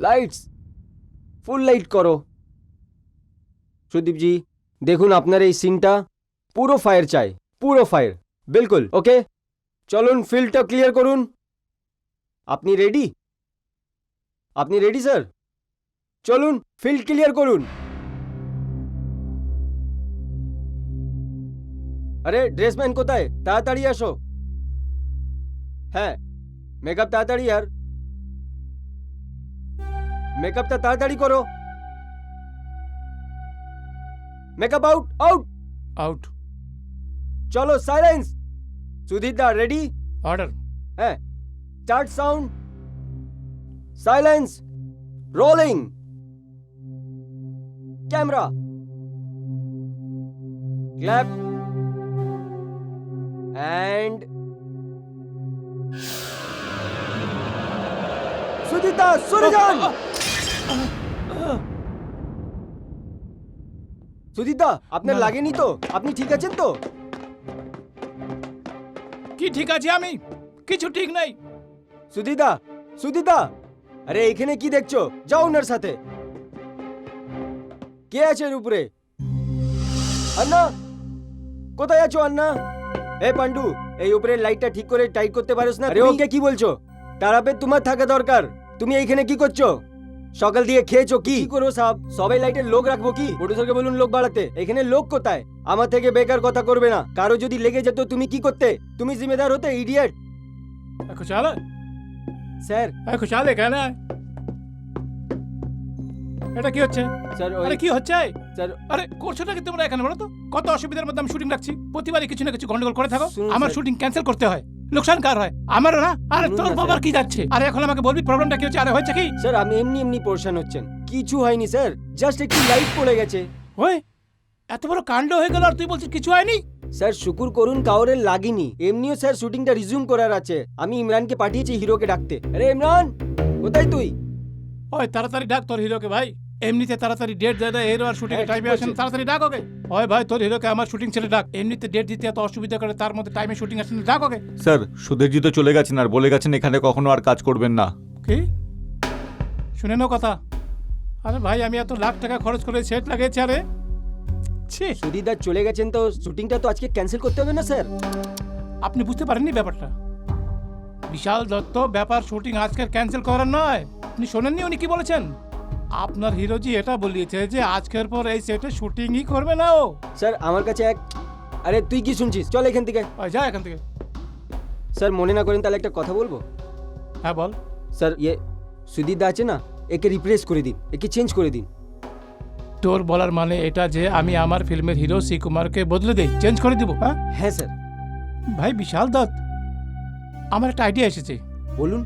Lights ফুল light করো। সুদীপজি দেখুন আপনার এই সিনটা পুরো ফায়ার চাই, পুরো ফায়ার। বিলকুল ওকে, চলুন ফিল্ডটা ক্লিয়ার করুন। আপনি রেডি? আপনি রেডি স্যার? চলুন ফিল্ড ক্লিয়ার করুন। আরে ড্রেসম্যান কোথায়? তাড়াতাড়ি আসো। হ্যাঁ মেকআপ তাড়াতাড়ি, আর মেকআপটা তাড়াতাড়ি করো। Makeup out out out. চলো সাইলেন্স। সুধীর দা রেডি? অর্ডার। হ্যাঁ start sound, silence, rolling, camera, clap and Sudhir দা সরে যান। সুধীর দা আপনার না, না। লাগেনি তো? আপনি ঠিক আছেন তো? কি ঠিক আছে? আমি কিছু ঠিক নাই। সুধীর দা, সুধীর দা, আরে এখানে কি দেখছো? যাও ওনার সাথে। কে আছে এর উপরে? আন্না কোথায় আছো আন্না? এ পান্ডু, এই উপরের লাইটটা ঠিক করে টাইট করতে পারোস না? আরে ওকে কি বলছো? তারাপে তোমার থাকা দরকার। তুমি এইখানে কি করছো? সকাল দিয়ে খেয়েছো কি করো সাহেব? সবাই লাইটের লোক রাখবো কি? প্রডিউসারকে বলুন লোক বাড়াতে। এখানে লোক কোথায়? আমার থেকে বেকার কথা করবে না। কারো যদি লেগে যেত তুমি কি করতে? তুমি জিম্মেদার হতে ইডিয়েট। खुशहाल है? স্যার खुशहाल है कहना है। এটা কি হচ্ছে? স্যার আরে কি হচ্ছে? স্যার আরে করছোটা কি তোমরা এখানে বলো তো? কত অসুবিধার মধ্যে আমি শুটিং রাখছি, প্রতিবারই কিছু না কিছু গন্ডগোল করে থাকো। শুনুন আমার স্যার। শুটিং ক্যান্সেল করতে হয়, লোকসান কার হয়? আমারও না। আরে শুনুন তোর না বাবার স্যার। কি যাচ্ছে? আরে এখন আমাকে বলবি প্রবলেমটা কি হচ্ছে? আরে হচ্ছে কি? স্যার আপনি এমনি এমনি পোর্শন হচ্ছেন, কিছু হয়নি স্যার, জাস্ট একটু লাইট পড়ে গেছে। ওই এত বড় কাণ্ড হয়ে গেল আর তুই বলছিস কিছু হয়নি? স্যার শুকুর করুন কাউরে লাগেনি। এমনিও স্যার শুটিংটা রিজিউম করার আছে। আমি ইমরানকে পাঠিয়েছি হিরোকে ডাকতে। আরে ইমরান কোথায় তুই? ওই তাড়াতাড়ি ডাক তোর হিরোকে ভাই। এমনিতে তাড়াতাড়ি ডেট দেয় না, হিরো আর শুটিং হ্যাঁ, টাইমে ঠিক আসেন, বলছিস। তাড়াতাড়ি ডাক ওকে। ওই ভাই তোর হিরোকে আমার শুটিং ছেড়ে ডাক। এমনিতে ডেট দিতে এত অসুবিধা করে, তার মধ্যে টাইমে শুটিং আসেন, ডাক ওকে। স্যার সুধীরজি তো চলে গেছেন আর বলে গেছেন এখানে কখনো আর কাজ করবেন না। কি শুনে নাও কথা। আরে ভাই আমি এত লাখ টাকা খরচ করে সেট লাগিয়েছি, আরে ছি। সুদীদার চলে গেছেন তো শুটিংটা তো আজকে ক্যান্সেল করতে হবে না স্যার? আপনি বুঝতে পারেননি ব্যাপারটা? বিশাল দত্ত ব্যাপার শুটিং আজকের ক্যান্সেল করার নয়। আপনি শোনেননি উনি কি বলেছেন? আপনার হিরোজি এটা বলিয়েছে যে আজকের পর এই সেটে শুটিংই করবে না ও। স্যার আমার কাছে এক, আরে তুই কি শুনছিস? চল এখান থেকে। ওই যা এখান থেকে। স্যার মনে না করেন তাহলে একটা কথা বলবো? হ্যাঁ বল। স্যার সুদীদা আছে না, একে রিপ্লেস করে দিন, একে চেঞ্জ করে দিন। তোর বলার মানে এটা যে আমি আমার ফিল্মের হিরো শ্রী কুমারকে বদলে দেই, চেঞ্জ করে দিব? হ্যাঁ হ্যাঁ স্যার। ভাই বিশাল দত্ত, আমার একটা আইডিয়া এসেছে। বলুন।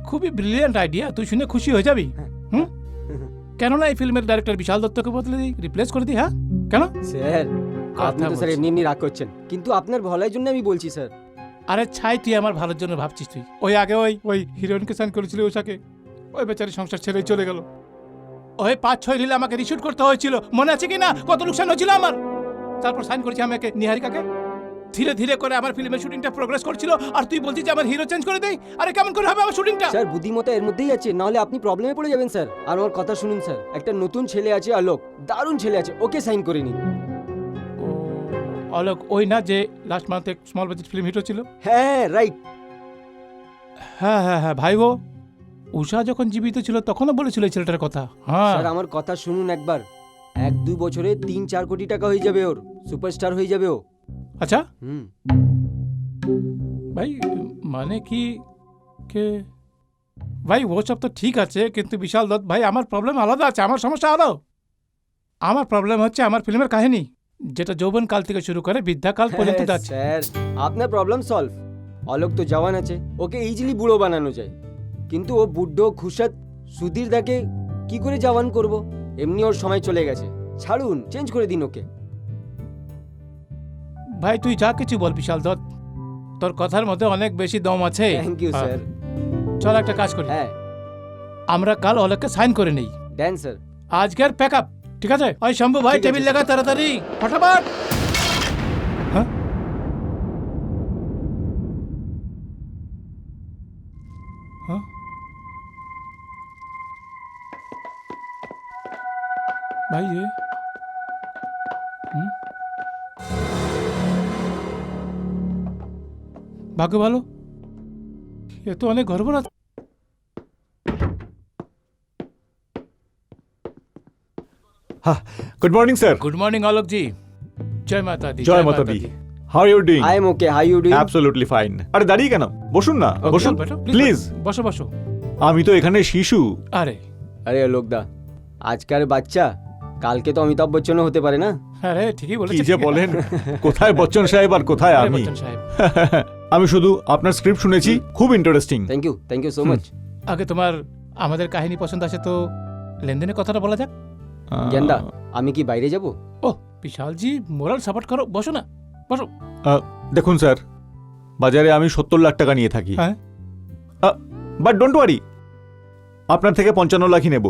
খুবই ব্রিলিয়ান্ট আইডিয়া, তুই শুনে খুশি হয়ে যাবি। হ্যাঁ। হুম, কেননা এই ফিল্মের ডাইরেক্টর বিশাল দত্তকে বদলে দিই, রিপ্লেস করে দিই। হ্যাঁ কেন? স্যার আপনি তো স্যার বলছি। এমনি এমনি রাগ করছেন, কিন্তু আপনার ভালোর জন্য আমি বলছি স্যার। আরে ছাই, তুই আমার ভালোর জন্য ভাবছিস। তুই ওই আগে ওই হিরোইনকে সাইন করেছিলি ওষাকে, ওই বেচারি সংসার ছেড়ে চলে গেল। ওই 5-6 রিলে আমাকে রিশুট করতে হয়েছিল, মনে আছে কি না? কত লোকসান হয়েছিল আমার। তারপর সাইন করেছি আমাকে নিহারিকাকে। ধীরে ধীরে করে আমার ফিল্মের শুটিংটা প্রোগ্রেস করছিল, আর তুই বলছিস যে আমার হিরো চেঞ্জ করে দেই? আরে কেমন করে হবে আমার শুটিংটা? স্যার বুদ্ধিমত্তা এর মধ্যেই আছে, নাহলে আপনি প্রবলেমে পড়ে যাবেন স্যার। আর আমার কথা শুনুন স্যার, একটা নতুন ছেলে আছে আলোক, দারুণ ছেলে আছে, ওকে সাইন করে নিন। ও অলোক, ওই না যে লাস্ট মান্থে স্মল বাজেট ফিল্ম হিরো ছিল? হ্যাঁ রাইট। হ্যাঁ হ্যাঁ হ্যাঁ ভাই, ও উষা যখন জীবিত ছিল তখনও বলেছিল এই ছেলেটার কথা। হ্যাঁ স্যার আমার কথা শুনুন একবার, 1-2 বছরে 3-4 কোটি টাকা হয়ে যাবে, ওর সুপারস্টার হয়ে যাবে ও। আচ্ছা হুম। ভাই মানে কি কে ভাই, ও সব তো ঠিক আছে, কিন্তু বিশাল দত্ত ভাই আমার প্রবলেম আলাদা আছে, আমার সমস্যা আলাদা। আমার প্রবলেম হচ্ছে আমার ফিল্মের কাহিনী, যেটা যৌবন কাল থেকে শুরু করে বৃদ্ধাকাল পর্যন্ত হ্যাঁ, যাচ্ছে। স্যার আপনার প্রবলেম সলভ। অলোক তো জওয়ান আছে, ওকে ইজিলি বুড়ো বানানো যায়, কিন্তু ও বুড্ঢো খুশাত সুধীর দাকে কি করে জওয়ান করব? এমনি ওর সময় চলে গেছে, ছাড়ুন, চেঞ্জ করে দিন ওকে। ভাই তুই যা কিছু বল বিশাল দত্ত, তোর কথার মধ্যে অনেক বেশি দম আছে। থ্যাংক ইউ হ্যাঁ। স্যার। চল একটা কাজ করি, হ্যাঁ আমরা কাল অলোককে সাইন করে নেই। দেন স্যার। আজকের প্যাক আপ, ঠিক আছে? ওই শম্ভু ভাই ঠিক আছে, টেবিল স্যার। লাগা তাড়াতাড়ি, ফটাফট। হ্যাঁ হ্যাঁ ভাই যে ভাগ্য ভালো, এ তো অনেক গর্বরাত। হ্যাঁ, good morning sir. Good morning Alok ji, জয় মাতা দি। জয় মাতা দি। How are you doing? I am okay, how you doing? Absolutely fine. আরে দাঁড়িয়ে কেন, বসুন না, Okay, বসুন বেটো, প্লিজ। বসো বসো। আমি তো এখানে শিশু। আরে আরে লোকদা, আজকার বাচ্চা কালকে তো অমিতাভ বচ্চনও হতে পারে না? আরে ঠিকই কি বলেছেন। যে বলেন, কোথায় বচ্চন সাহেব আর কোথায় আরে আমি? বচ্চন সাহেব, আমি শুধু আপনার স্ক্রিপ্ট শুনেছি, খুব interesting. Thank you so much. আগে তোমার আমাদের কাহিনী পছন্দ আছে তো লেনদেনের কথাটা বলা যাক। গেন্দা, আমি কি বাইরে যাব? ও বিশাল জি, মোরাল সাপোর্ট করো, বসো না, বসো। দেখুন স্যার, বাজারে আমি 70 লাখ টাকা নিয়ে থাকি, হ্যাঁ বাট ডোন্ট ওয়ারি, আপনার থেকে 55 লাখই নেব।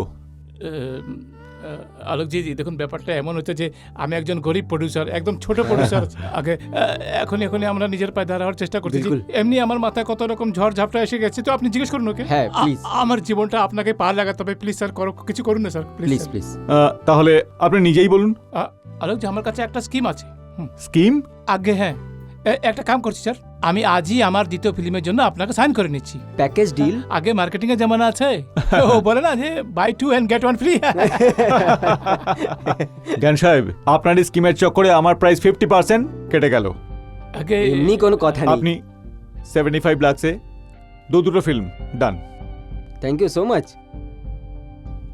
আলোকজি জি, দেখুন ব্যাপারটা এমন হচ্ছে যে আমি একজন গরিব প্রডিউসার, একদম ছোট প্রডিউসার। আগে এখনই আমরা নিজের পায়ে দাঁড়ানোর চেষ্টা করতেছি। বিলকুল। এমনি আমার মাথায় কত রকম ঝড় ঝাপটা এসে গেছে, তো আপনি জিজ্ঞেস করুন ওকে। হ্যাঁ, please. আমার জীবনটা আপনাকে পা লাগাতে হবে, প্লিজ স্যার, করো কিছু করুন না স্যার, প্লিজ প্লিজ। তাহলে আপনি নিজেই বলুন। আলোকজি, আমার কাছে একটা স্কিম আছে। স্কিম? আগে হ্যাঁ, একটা কাম করছি স্যার, আমি আজই আমার দ্বিতীয় ফিল্মের জন্য আপনাকে সাইন করে নিচ্ছি। Package deal? আগে মার্কেটিং এর জামানা আছে, ও বলে না যে বাই 2 and get 1 ফ্রি। জ্ঞান সাহেব, আপনার স্কিমের চক্করে আমার প্রাইস 50% কেটে গেল। আগে এমনি কোনো কথা নেই। আপনি 75 লাখে দুটো film done. Thank you so much.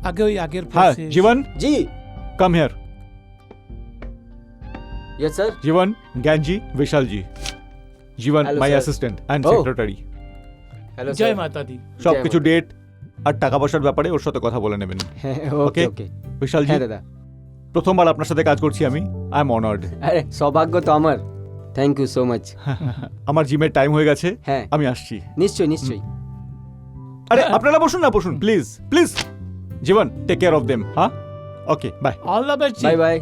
আগে ওই আগের হ্যাঁ process- জীবন, জি। Come here. Yes sir. Jiban, Gyanji, Vishalji. Jiban Hello, my sir. Assistant and Oh. Secretary. Hello জয় মাতা দি। সবকিছু ডেট আর টাকা পয়সার ব্যাপারে ওর সাথে কথা বলে নেবেন। হ্যাঁ, ওকে Okay. ওকে। বিশালজি, হ্যাঁ দাদা। প্রথমবার আপনার সাথে কাজ করছি আমি, আই এম অনার্ড। আরে সৌভাগ্য তো আমার। Thank you so much. আমার জিমের টাইম হয়ে গেছে, হ্যাঁ, আমি আসছি। নিশ্চয়ই নিশ্চয়ই। আরে আপনারা বসুন না, বসুন please please. Jiban, take care of them. হ্যাঁ, okay bye. All the best. Bye bye.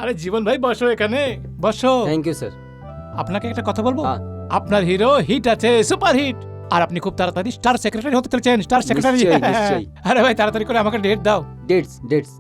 আরে জীবন ভাই, বসো এখানে, বসো। Thank you sir. আপনাকে একটা কথা বলবো? হ্যাঁ। আপনার হিরো হিট আছে, সুপার হিট, আর আপনি খুব তাড়াতাড়ি স্টার সেক্রেটারি হতে চলেছেন, স্টার সেক্রেটারি। নিশ্চয়ই, নিশ্চয়ই। আরে ভাই তাড়াতাড়ি করে আমাকে ডেট দাও। Dates dates.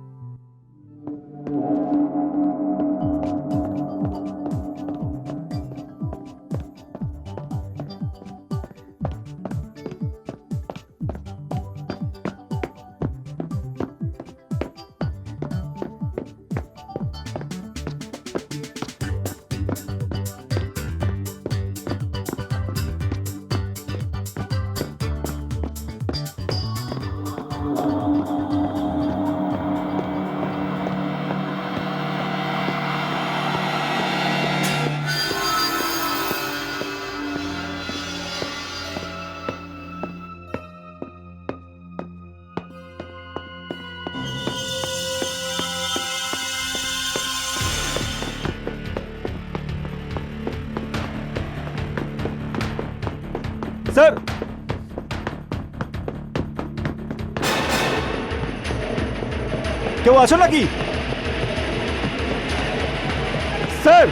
স্যার, কেউ আছো নাকি? স্যার,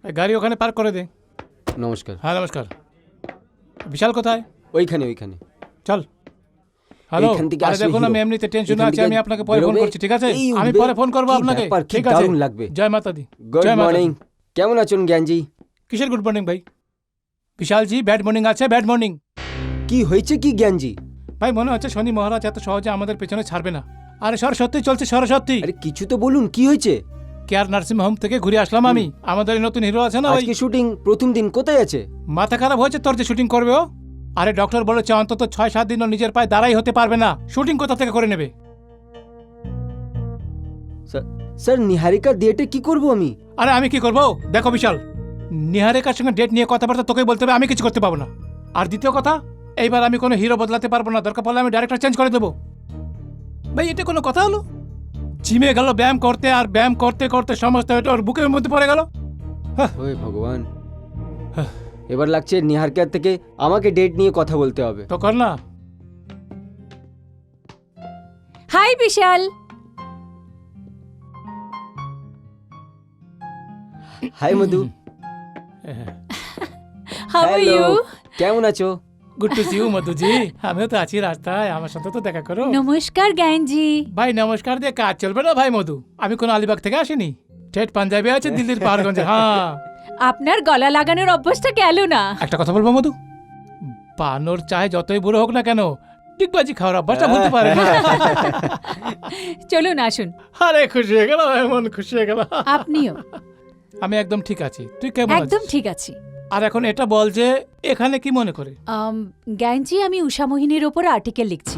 এই গাড়ি ওখানে পার্ক করে দে। নমস্কার। হ্যাঁ নমস্কার। বিশাল কোথায়? ওইখানে ওইখানে। চল। হ্যালো, এইখান থেকে আরে আসলে দেখুন আমি hero। এমনিতে টেনশনে এখান আছি, থেকে আমি আপনাকে পরে ফোন বেরোবে, করছি, ঠিক আছে? এই আমি উঠবে। পরে ফোন করবো কি আপনাকে, ব্যাপার, কি ঠিক আছে? দারুণ লাগবে। জয় মাতা দি। গুড জয় মাতা দি। মর্নিং। কেমন আছেন জ্ঞানজি? কিসের গুড মর্নিং ভাই? বিশালজি ব্যাড মর্নিং আছে, ব্যাড মর্নিং। কি হয়েছে কি জ্ঞানজি? ভাই মনে হচ্ছে শনি মহারাজ এত সহজে আমাদের পেছনে ছাড়বে না। আরে সরস্বতী চলছে, সরস্বতী। আরে কিছু তো বলুন, কি হয়েছে? কেয়ার নার্সিং হোম থেকে ঘুরে আসলাম আমি। আমাদের এই নতুন হিরো আছে না, ওই আজকে শুটিং প্রথম দিন, কোথায় আছে? মাথা খারাপ হয়েছে তোর যে শুটিং করবে ও? আরে ডক্টর বলেছে অন্তত 6-7 দিন ও নিজের পায়ে দাঁড়াই হতে পারবে না, শুটিং কোথা থেকে করে নেবে? স্যার নিহারিকা ডেটে কি করব আমি? আরে আমি কি করবো? দেখো বিশাল, নিহারিকার সঙ্গে ডেট নিয়ে কথাবার্তা তোকেই বলতে হবে, আমি কিছু করতে পারবো না। আর দ্বিতীয় কথা, এইবার আমি কোনো হিরো বদলাতে পারবো না, দরকার পড়লে আমি ডাইরেক্টর চেঞ্জ করে দেবো। ভাই এটা কোনো কথা হলো? জিমে গেল ব্যায়াম করতে, আর ব্যায়াম করতে করতে সমস্ত এটা ওর বুকের মধ্যে পড়ে গেল। ওই ভগবান, এবার লাগছে নিহারিকার থেকে আমাকে ডেট নিয়ে কথা বলতে হবে। তো কর না। Hi Vishal. Hi Madhu. How are Hello, you? কেমন আছো? Good to see you Madhuji, আমিও তো আছি রাস্তায়, আমার সাথে তো দেখা করো। নমস্কার জ্ঞানজি। ভাই নমস্কার দিয়ে কাজ চলবে না ভাই মধু, আমি কোনো আলিবাগ থেকে আসিনি, ঠেট পাঞ্জাবি আছে দিল্লির পাহাড়গঞ্জে। হ্যাঁ, আপনার গলা লাগানোর অভ্যাসটা গেল না। একটা কথা বলবো মধু, বানর চাহে যতই বুড়ো হোক না কেন, ডিগবাজি খাওয়ার অভ্যাসটা ভুলতে পারে না। চলুন আসুন। আরে খুশি হয়ে গেল, এমন খুশি হয়ে গেল। আপনিও। আমি একদম ঠিক আছি, তুই কেমন একদম আছিস? ঠিক আছি। আর এখন এটা বল যে এখানে কি মনে করে? জ্ঞানজি, আমি উষা মোহিনীর ওপর আর্টিকেল লিখছি।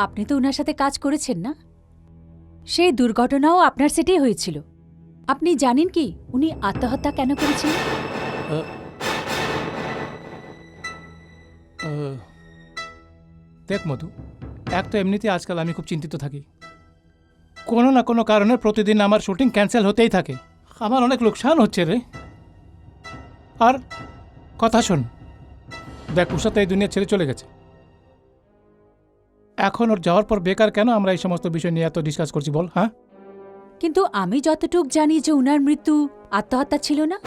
আপনি তো ওনার সাথে কাজ করেছেন না? সেই দুর্ঘটনাও আপনার সেটেই হয়েছিল। আপনি জানেন কি উনি আত্মহত্যা কেন করেছিলেন? দেখ মধু, এক তো এমনিতে আজকাল আমি খুব চিন্তিত থাকি, কোনো না কোনো কারণে প্রতিদিন আমার শুটিং ক্যান্সেল হতেই থাকে, আমার অনেক লোকসান হচ্ছে রে। আর কথা শোন, দেখ উষা তো এই দুনিয়া ছেড়ে চলে গেছে, এখন ওর যাওয়ার পর বেকার কেন আমরা এই সমস্ত বিষয় নিয়ে এত ডিসকাস করছি বল? হ্যাঁ, কিন্তু আমি যতটুক জানি যে উনার মৃত্যু আত্মহত্যা ছিল না।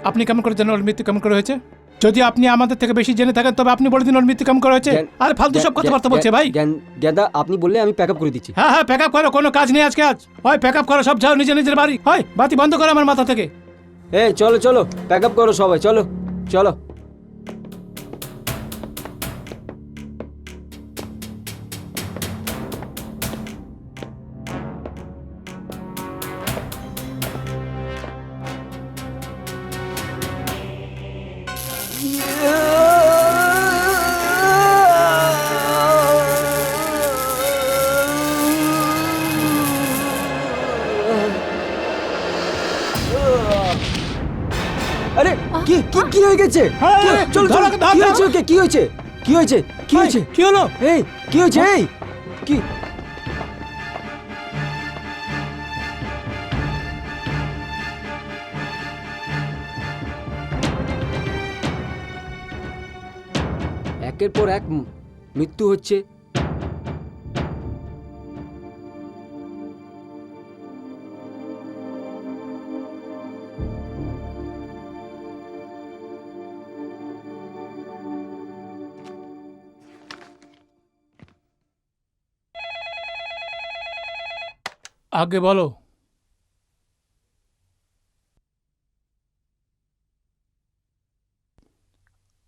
আপনি কেমন করে জানেন ওর মৃত্যু কেমন করে হয়েছে? যদি আপনি আমাদের থেকে বেশি জেনে থাকেন তবে আপনি বলে দিন ওর মৃত্যু কেমন করে হয়েছে। আরে ফালতু সব কথাবার্তা বলছে ভাই। জ্ঞানদা, আপনি বললে আমি প্যাক আপ করে দিচ্ছি। হ্যাঁ হ্যাঁ, প্যাক আপ করো, কোনো কাজ নেই আজকে। আজ হয় প্যাক আপ করো, সব যাও নিজের নিজের বাড়ি, হয় বাতি বন্ধ করো আমার মাথা থেকে। এই চলো চলো, প্যাক আপ করো সবাই, চলো চলো। আরে কি কি কি হয়ে গেছে? চলো চলো, কি হয়েছে ওকে? কি হয়েছে? কি হয়েছে? কি হয়েছে? কি হলো? এই কি হয়েছে? এই কি? একের পর এক মৃত্যু হচ্ছে। আগে বলো।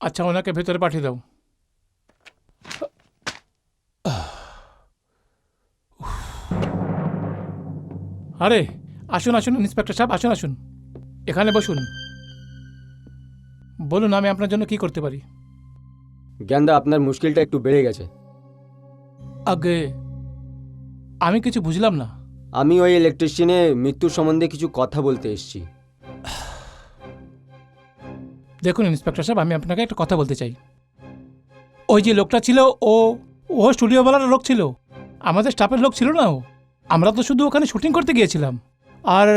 আচ্ছা, ওনাকে ভেতরে পাঠিয়ে দাও। আরে আসুন আসুন ইন্সপেক্টর সাহেব, আসুন আসুন, এখানে বসুন। বলুন আমি আপনার জন্য কি করতে পারি? জ্ঞানদা, আপনার মুশকিলটা একটু বেড়ে গেছে। আগে আমি কিছু বুঝলাম না। আমি ওই ইলেকট্রিশিয়ানের মৃত্যুর সম্বন্ধে কিছু কথা বলতে এসেছি। দেখুন ইন্সপেক্টর সাহেব, আমি আপনাকে একটা কথা বলতে চাই। ওই যে লোকটা ছিল, ও ও স্টুডিওওয়ালার লোক ছিল, আমাদের স্টাফের লোক ছিল না। ও আমরা তো শুধু ওখানে শুটিং করতে গিয়েছিলাম। আর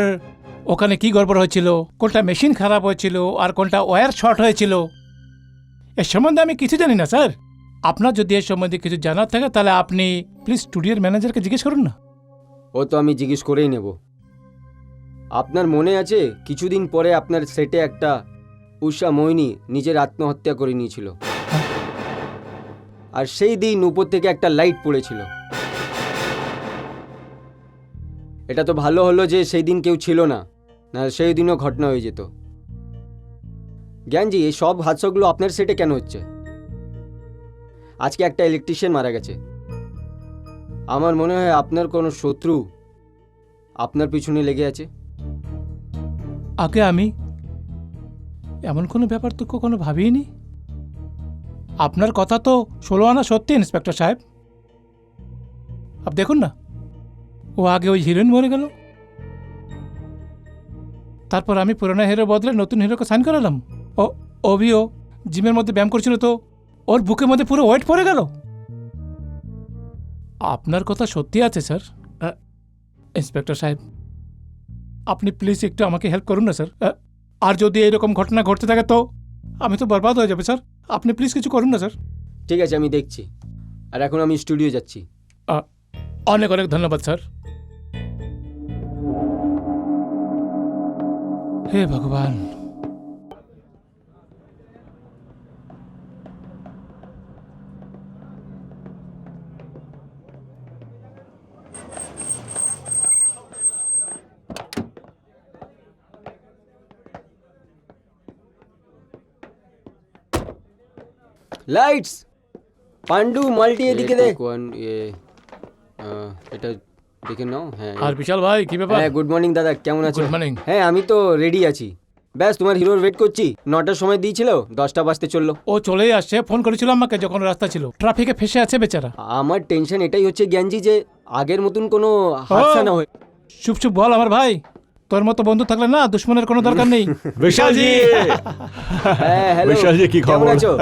ওখানে কি গড়বড় হয়েছিল, কোনটা মেশিন খারাপ হয়েছিল আর কোনটা ওয়্যার শর্ট হয়েছিল, এর সম্বন্ধে আমি কিছু জানি না স্যার। আপনার যদি এর সম্বন্ধে কিছু জানার থাকে তাহলে আপনি প্লিজ স্টুডিওর ম্যানেজারকে জিজ্ঞেস করুন না। ও তো আমি জিজ্ঞেস করেই নেব। আপনার মনে আছে কিছুদিন পরে আপনার সেটে একটা উষা মোহিনী নিজের আত্মহত্যা করে নিয়েছিল, আর সেই দিন উপর থেকে একটা লাইট পড়েছিল। এটা তো ভালো হলো যে সেই দিন কেউ ছিল না, না সেই দিনও ঘটনা হয়ে যেত। জ্ঞানজি, এই সব হাদসাগুলো আপনার সেটে কেন হচ্ছে? আজকে একটা ইলেকট্রিশিয়ান মারা গেছে। আমার মনে হয় আপনার কোনো শত্রু আপনার পিছনে লেগে আছে। আগে আমি এমন কোনো ব্যাপার তো কখনো ভাবিনি। আপনার কথা তো 16 আনা সত্যি ইন্সপেক্টর সাহেব। আপ দেখুন না, ও আগে ওই হিরোইন মরে গেল, তারপর আমি পুরোনো হিরো বদলে নতুন হিরোকে সাইন করালাম। ও অভিও জিমের মধ্যে ব্যায়াম করছিল তো ওর বুকের মধ্যে পুরো ওয়েট পড়ে গেল। আপনার কথা সত্যি আছে স্যার। ইন্সপেক্টর সাহেব, আপনি প্লিজ একটু আমাকে হেল্প করুন না স্যার। আর যদি এরকম ঘটনা ঘটতে থাকে তো আমি তো বরবাদ হয়ে যাবে স্যার। আপনি প্লিজ কিছু করুন না স্যার। ঠিক আছে, আমি দেখছি। আর এখন আমি স্টুডিও যাচ্ছি। অনেক অনেক ধন্যবাদ স্যার। হে ভগবান। লাইটস, পান্ডু মাল্টি এদিকে দে। এটা দেখে নাও। হ্যাঁ আর বিশাল ভাই কি ব্যাপার? হ্যাঁ, গুড মর্নিং দাদা, কেমন আছো? Good morning. হ্যাঁ, আমি তো রেডি আছি। ব্যাস তোমার হিরোর ওয়েট করছি। 9টার সময় দিয়েছিল, 10টা বাজতে চললো। ও চলেই আসছে, ফোন করেছিল আমাকে যখন রাস্তা ছিল, ট্রাফিকে ফেসে আছে বেচারা। আমার টেনশন এটাই হচ্ছে জ্ঞানজি যে আগের মতন কোনো হাদসা না হয়। চুপ চুপ বল আমার ভাই, তোর মতো বন্ধু থাকলে না দুশ্মনের কোনো দরকার নেই। বিশালজি, হ্যাঁ হ্যালো, বিশালজি কি কেমন খবর? আছো?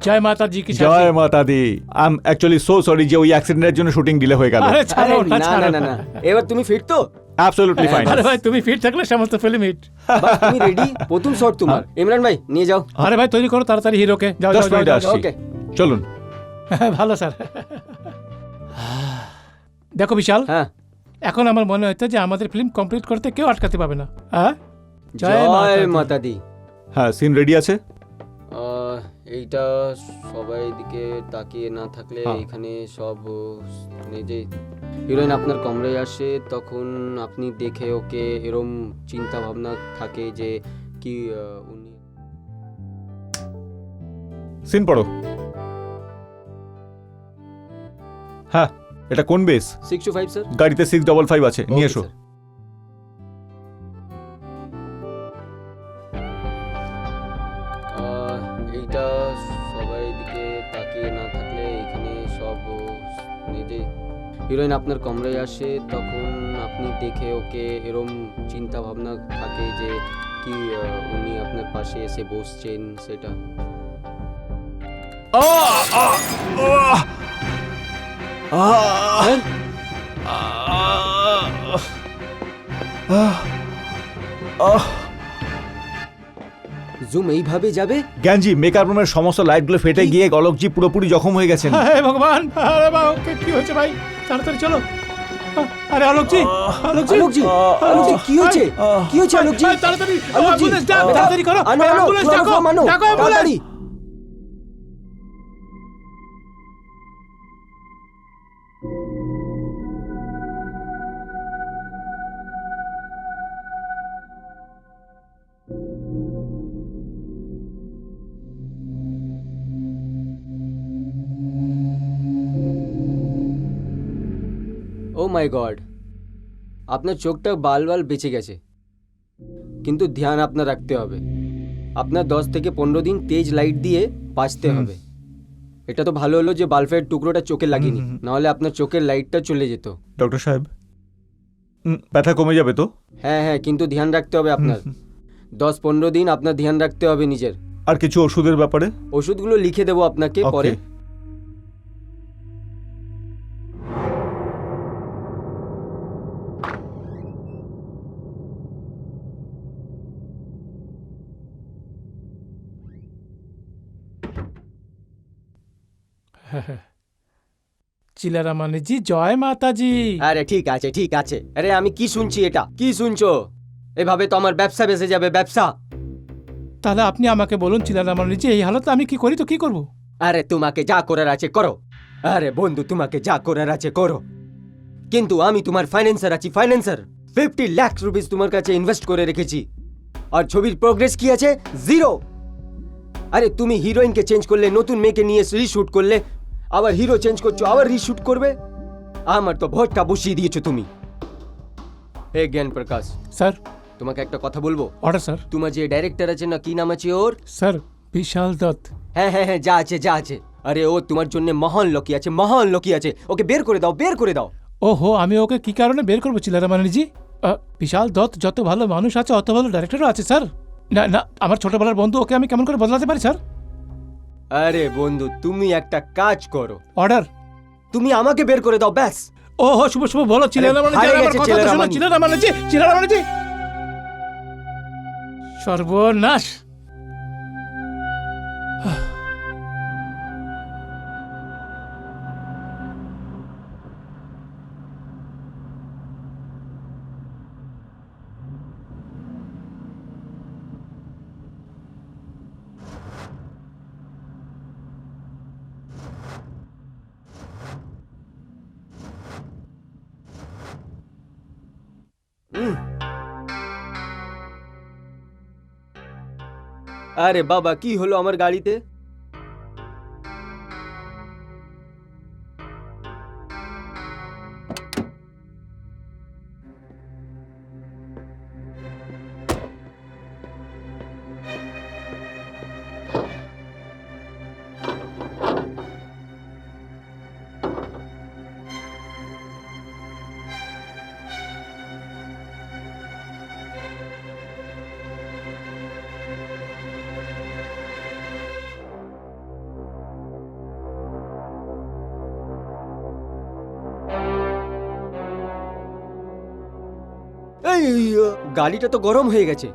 জয় মাতা জি কি জয় মাতা দি। I am actually so sorry যে ওই অ্যাক্সিডেন্টের জন্য শুটিং ডিলে হয়ে গেল। আরে ছাড়ো আরে না, না ছাড়ো না না না, এবার তুমি ফিট তো? Absolutely fine. আরে ভাই তুমি ফিট থাকলে সমস্ত ফিল্ম হিট। বাস, তুমি রেডি? প্রথম শট তোমার। ইমরান ভাই নিয়ে যাও। আরে ভাই তৈরি করো তাড়াতাড়ি হিরোকে। যাও যাও 10 মিনিট যাও, আসছি। ওকে। চলুন। ভালো স্যার। দেখো বিশাল, হ্যাঁ, এখন আমার মনে হচ্ছে যে আমাদের ফিল্ম কমপ্লিট করতে কেউ আটকাতে পারবে না। হ্যাঁ, জয় মাতা মাতা দি। হ্যাঁ, সিন রেডি আছে। এইটা সবাই দিকে তাকিয়ে না থাকলে হ্যাঁ। এখানে সব যে হিরোইন আপনার কমরে আসে তখন আপনি দেখে ওকে এরম চিন্তা ভাবনা থাকে যে কি উনি সিন পড়ো। হ্যাঁ, এটা কোন বেস? 625 স্যার। গাড়িতে 655 আছে, নিয়ে এসো। এইটা সবাই দিকে তাকিয়ে না থাকলে এখানে সব যে হিরোইন আপনার কমরে আসে তখন আপনি দেখে ওকে এরম চিন্তা ভাবনা থাকে যে কি উনি আপনার পাশে এসে বসছেন সেটা। জুম এইভাবে যাবে? জ্ঞানজি, মেকআপ রুমের সমস্ত লাইটগুলো ফেটে গিয়ে গলকজি পুরোপুরি জখম হয়ে গেছেন। হে ভগবান, আরে বাবা ওকে কি হয়েছে ভাই? তাড়াতাড়ি চলো। আরে আলোকজি, আলোকজি, আলোকজি, আলোকজি কি হয়েছে? কি হয়েছে আলোকজি? তাড়াতাড়ি আলোকজি, অ্যাম্বুলেন্স ডাক, তাড়াতাড়ি করো। আনো, আনো, অ্যাম্বুলেন্স ডাকো, ক্লোরোফর্ম আনো, ডাকো অ্যাম্বুলেন্স। তাড়াতাড়ি। ও মাই গড, আপনার চোখটা বাল বাল বেঁচে গেছে, কিন্তু ধ্যান আপনার রাখতে হবে। আপনার 10 থেকে 15 দিন তেজ লাইট দিয়ে বাঁচতে হবে। এটা তো ভালো হলো যে বাল্বের টুকরোটা চোখে লাগেনি, নাহলে আপনার চোখের লাইটটা চলে যেত। ডক্টর সাহেব, ব্যথা কমে যাবে তো? হ্যাঁ হ্যাঁ, কিন্তু ধ্যান রাখতে হবে আপনার। 10-15 দিন আপনার ধ্যান রাখতে হবে নিজের। আর কিছু ওষুধের ব্যাপারে? ওষুধগুলো লিখে দেবো আপনাকে Okay. পরে। চিলারামানিজি জয় মাতাজি। আরে ঠিক আছে ঠিক আছে। আরে আমি কি শুনছি এটা? কি শুনছো? এভাবে তো আমার ব্যবসা বেঁচে যাবে, ব্যবসা। তাহলে আপনি আমাকে বলুন চিলারামানিজি, এই হালতে আমি কি করি তো কি করব? আরে তোমাকে যা করার আছে করো। আরে বন্ধু, তোমাকে যা করার আছে করো, কিন্তু আমি তোমার ফাইন্যান্সার আছি, ফাইন্যান্সার। 50 লাখ রুপিস তোমার কাছে ইনভেস্ট করে রেখেছি, আর ছবির প্রোগ্রেস কি আছে? জিরো। আরে তুমি হিরোইনকে চেঞ্জ করলে, নতুন মেয়েকে নিয়ে রিশুট করলে, আবার হিরো চেঞ্জ করছো, আবার রিশুট করবে। আমার তো ভোটটা বসিয়ে দিয়েছো তুমি। হে জ্ঞান প্রকাশ, স্যার। তোমাকে একটা কথা বলবো। Order sir. তোমার যে ডাইরেক্টর আছে না, কি নাম আছে ওর? স্যার বিশাল দত্ত। হ্যাঁ হ্যাঁ হ্যাঁ, যা আছে যা আছে। আরে ও তোমার জন্য মহান লোকই আছে, মহান লোকই আছে। ওকে বের করে দাও, বের করে দাও। ওহো, আমি ওকে কি কারণে বের করবো চিলারামানিজি? বিশাল দত্ত যত ভালো মানুষ আছে অত ভালো ডাইরেক্টরও আছে স্যার। না না, আমার ছোটবেলার বন্ধু, ওকে আমি কেমন করে বদলাতে পারি স্যার? আরে বন্ধু, তুমি একটা কাজ করো, অর্ডার। তুমি আমাকে বের করে দাও, ব্যাস। ওহো, শুভ শুভ বলো চিলারামানিজি, হারিয়ে আমার গেছে কথা তো শোনো, চিলারামানি। চিলারামানিজি, চিলারামানিজি। সর্বনাশ। আরে বাবা, কি হলো আমার গাড়িতে? এই গাড়িটা তো গরম হয়ে গেছে।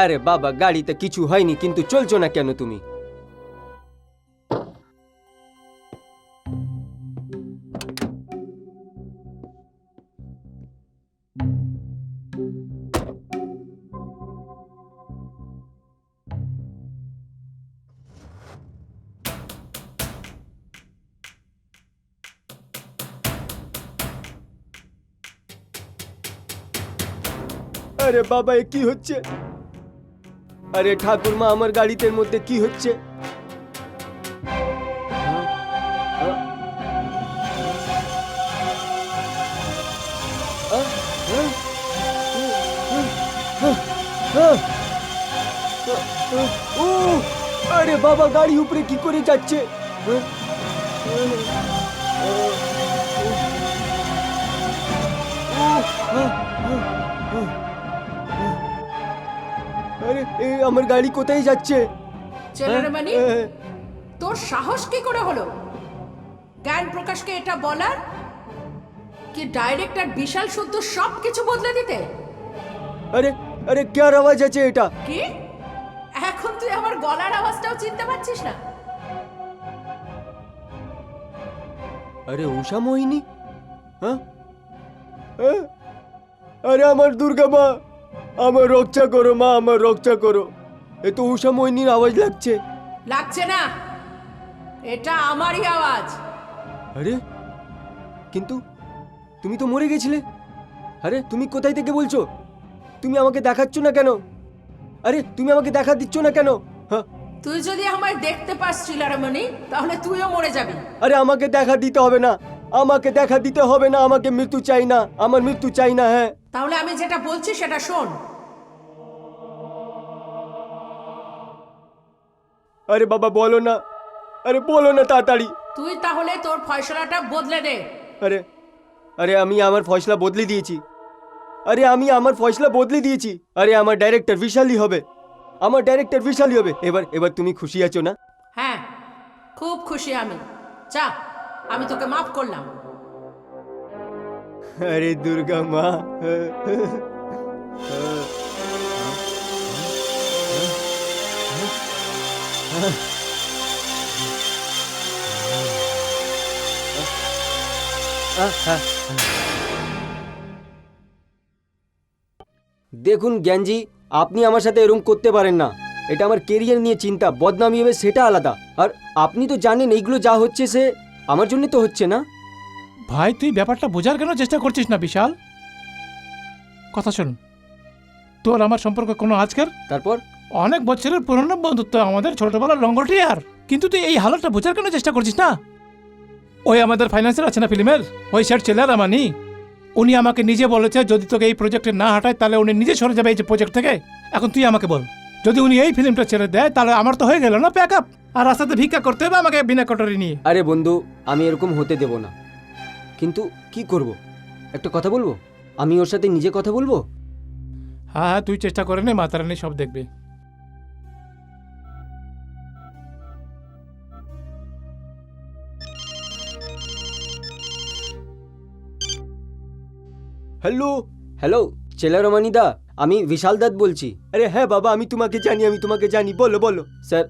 আরে বাবা, গাড়িতে কিছু হয়নি, কিন্তু চলছো না কেন তুমি? আরে বাবা, এ কি হচ্ছে? আরে ঠাকুরমা, আমার গাড়িতে মধ্যে কি হচ্ছে? আরে বাবা, গাড়ি উপরে কি করে যাচ্ছে? আরে আমার গাড়ি কোথায় যাচ্ছে? চেলারামানি, তোর সাহস কি করে হলো জ্ঞান প্রকাশকে এটা বলার কি ডাইরেক্টর বিশাল শুদ্ধ সব কিছু বদলে দিতে? আরে আরে কার আওয়াজ আছে এটা? কি এখন তুই আমার গলার আওয়াজটাও চিনতে পারছিস না? আরে উষা মোহিনী। হ্যাঁ, আরে আমার দুর্গা মা, আমার রক্ষা করো মা, আমার রক্ষা করো। এ তো উষা মোহিনীর আওয়াজ লাগছে। লাগছে না, এটা আমারই আওয়াজ। আরে কিন্তু তুমি তো মরে গেছিলে। আরে তুমি কোথায় থেকে বলছো? তুমি আমাকে দেখাচ্ছ না কেন? আরে তুমি আমাকে দেখা দিচ্ছ না কেন? হ্যাঁ, তুই যদি আমায় দেখতে পাস চিলারামানি, তাহলে তুইও মরে যাবি। আরে আমাকে দেখা দিতে হবে না, আমাকে দেখা দিতে হবে না, আমাকে মৃত্যু চাই না, আমার মৃত্যু চাই না। হ্যাঁ, তাহলে আমি যেটা বলছি সেটা শোন। আরে বাবা বলো না, আরে বলো না তাড়াতাড়ি। তুই তাহলে তোর ফয়সলাটা বদলে দে। আরে আরে আমি আমার ফয়সলা বদলে দিয়েছি। আরে আমি আমার ফয়সলা বদলে দিয়েছি। আরে আমার ডাইরেক্টর বিশালই হবে, আমার ডাইরেক্টর বিশালই হবে। এবার এবার তুমি খুশি আছো না? হ্যাঁ, খুব খুশি আমি। যা, আমি তোকে মাফ করলাম। আরে দুর্গা মা, হ্যাঁ। দেখুন জ্ঞানজি, আপনি আমার সাথে এরকম করতে পারেন না। এটা আমার কেরিয়ার নিয়ে চিন্তা, বদনামি হবে সেটা আলাদা। আর আপনি তো জানেন এইগুলো যা হচ্ছে সে আমার জন্য তো হচ্ছে না। ভাই তুই ব্যাপারটা বোঝার কেন চেষ্টা করছিস না বিশাল? কথা শোন, তোর আমার সম্পর্ক কোনো আজকের তারপর অনেক বছরের পুরনো বন্ধুত্ব, আমাদের ছোটবেলার লঙ্গটিয়ার। কিন্তু তুই এই হালতটা বোঝার কেন চেষ্টা করছিস না? ওই আমাদের ফাইন্যান্সার আছে না ফিল্মের, ওই স্যার ছেলের আমানি, উনি আমাকে নিজে বলেছে যদি তোকে এই প্রজেক্টে না হাঁটায় তাহলে উনি নিজে সরে যাবে এই যে প্রজেক্ট থেকে। এখন তুই আমাকে বল, যদি উনি এই ফিল্মটা ছেড়ে দেয় তাহলে আমার তো হয়ে গেল না প্যাক আপ, আর রাস্তাতে ভিক্ষা করতে হবে আমাকে বিনা কটারি নিয়ে। আরে বন্ধু, আমি এরকম হতে দেব না। কিন্তু কি করব? একটা কথা বলবো, আমি ওর সাথে নিজে কথা বলবো। হ্যাঁ হ্যাঁ, তুই চেষ্টা করে নে, মাতা রানী সব দেখবে। হ্যালো হ্যালো, চেলারমানি দা, আমি বিশাল দাদ বলছি। আরে হ্যাঁ বাবা, আমি তোমাকে জানি, বলো বলো। স্যার,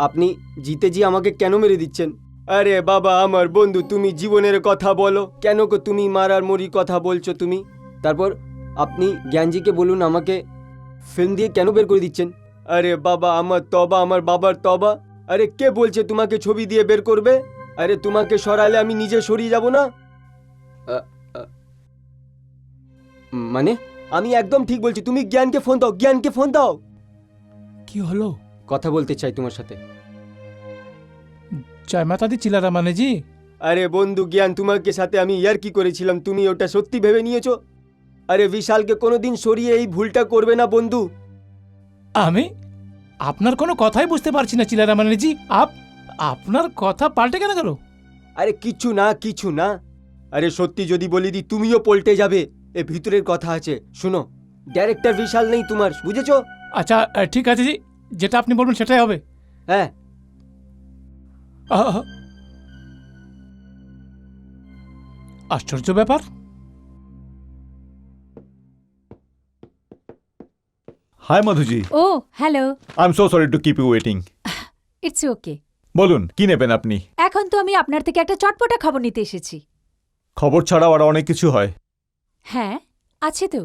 আপনি জিতে জি আমাকে কেন মেরে দিচ্ছেন? আরে বাবা আমার বন্ধু, তুমি জীবনের কথা বলো, কেন গো তুমি মারার মরি কথা বলছো তুমি? তারপর আপনি জ্ঞানজিকে বলুন আমাকে ফিল্ম দিয়ে কেন বের করে দিচ্ছেন? আরে বাবা আমার তবা, আমার বাবার তবা। আরে কে বলছে তোমাকে ছবি দিয়ে বের করবে? আরে তোমাকে সরালে আমি নিজে সরিয়ে যাব না? মানে আমি একদম ঠিক বলছি, তুমি জ্ঞানকে ফোন দাও। কি হলো? কথা বলতে চাই তোমার সাথে। জয় মাতা দি চিলারা মানে জি। আরে বন্ধু জ্ঞান, তোমাকে সাথে আমি ইয়ার কি করেছিলাম, তুমি ওটা সত্যি ভেবে নিয়েছো? আরে বিশালকে কোনোদিন সরিয়ে এই ভুলটা করবে না বন্ধু। আমি আপনার কোনো কথাই বুঝতে পারছি না চিলারা মানে জি। আপনার কথা পাল্টে কেন গেল? আরে কিছু না। আরে সত্যি যদি বলি দি তুমিও পল্টে যাবে, এ ভিতরের কথা আছে। শুনো, ডাইরেক্টর বিশাল নেই তোমার, বুঝেছো? আচ্ছা ঠিক আছে জি, যেটা আপনি বলবেন সেটাই হবে। হ্যাঁ। আহ, আশ্চর্য ব্যাপার। হাই মধুজি, ও hello, I am so sorry to keep you waiting. It's okay. বলুন কি নেবেন আপনি? এখন তো আমি আপনার থেকে একটা চটপটা খবর নিতে এসেছি। খবর ছাড়াও আরো অনেক কিছু হয়। হ্যাঁ আছে তো,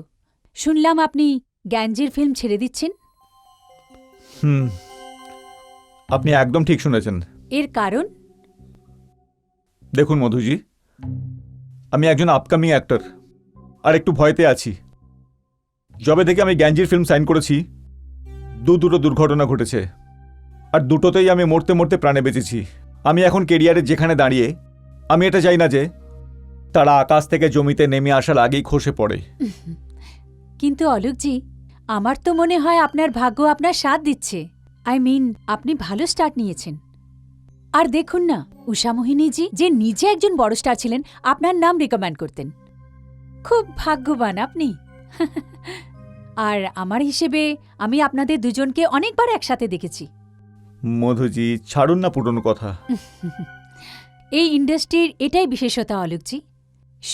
শুনলাম আপনি গ্যাঞ্জির ফিল্ম ছেড়ে দিচ্ছেন। আপনি একদম ঠিক শুনেছেন। এর কারণ? দেখুন মধুজি, আমি একজন আপকামিং অ্যাক্টর, আর একটু ভয়তে আছি। যবে থেকে আমি গ্যাঞ্জির ফিল্ম সাইন করেছি, দুটো দুর্ঘটনা ঘটেছে, আর দুটোতেই আমি মরতে মরতে প্রাণে বেঁচেছি। আমি এখন কেরিয়ারে যেখানে দাঁড়িয়ে, আমি এটা চাই না যে তারা আকাশ থেকে জমিতে নেমে আসার আগেই খসে পড়ে। কিন্তু অলোকজি, আমার তো মনে হয় আপনার ভাগ্য আপনার সাথ দিচ্ছে। আই মিন, আপনি ভালো স্টার্ট নিয়েছেন। আর দেখুন না, উষা মোহিনীজি যে নিজে একজন বড় স্টার ছিলেন, আপনার নাম রিকমেন্ড করতেন। খুব ভাগ্যবান আপনি। আর আমার হিসেবে আমি আপনাদের দুজনকে অনেকবার একসাথে দেখেছি। মধুজি ছাড়ুন না পুরনো কথা। এই ইন্ডাস্ট্রির এটাই বিশেষতা অলোকজি,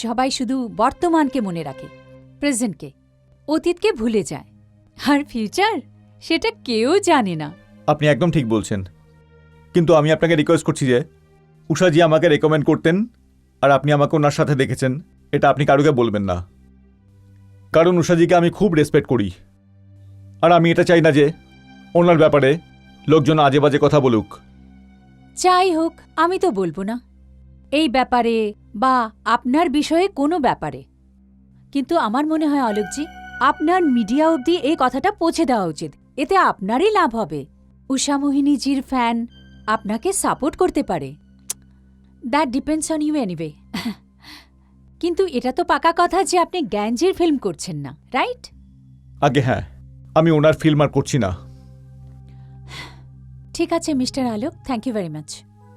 সবাই শুধু বর্তমানকে মনে রাখে, প্রেজেন্টকে, অতীতকে ভুলে যায়। আর ফিউচার, সেটা কেউ জানে না। আপনি একদম ঠিক বলছেন, কিন্তু আমি আপনাকে রিকোয়েস্ট করছি যে উষাজি আমাকে রেকমেন্ড করতেন, আর আপনি আমাকে ওনার সাথে দেখেছেন, এটা আপনি কারুকে বলবেন না। কারণ উষাজিকে আমি খুব রেসপেক্ট করি, আর আমি এটা চাই না যে ওনার ব্যাপারে লোকজন আজে বাজে কথা বলুক। যাই হোক, আমি তো বলবো না এই ব্যাপারে বা আপনার বিষয়ে কোনো ব্যাপারে। কিন্তু আমার মনে হয় অলোকজি, আপনার মিডিয়া অবধি এই কথাটা পৌঁছে দেওয়া উচিত। এতে আপনারই লাভ হবে। উষা মোহিনীজির ফ্যান আপনাকে সাপোর্ট করতে পারে। That depends on you anyway. কিন্তু এটা তো পাকা কথা যে আপনি গ্যাঞ্জির ফিল্ম করছেন না, রাইট? আগে হ্যাঁ, আমি ওনার ফিল্ম আর করছি না। ঠিক আছে mister Alok, thank you very much.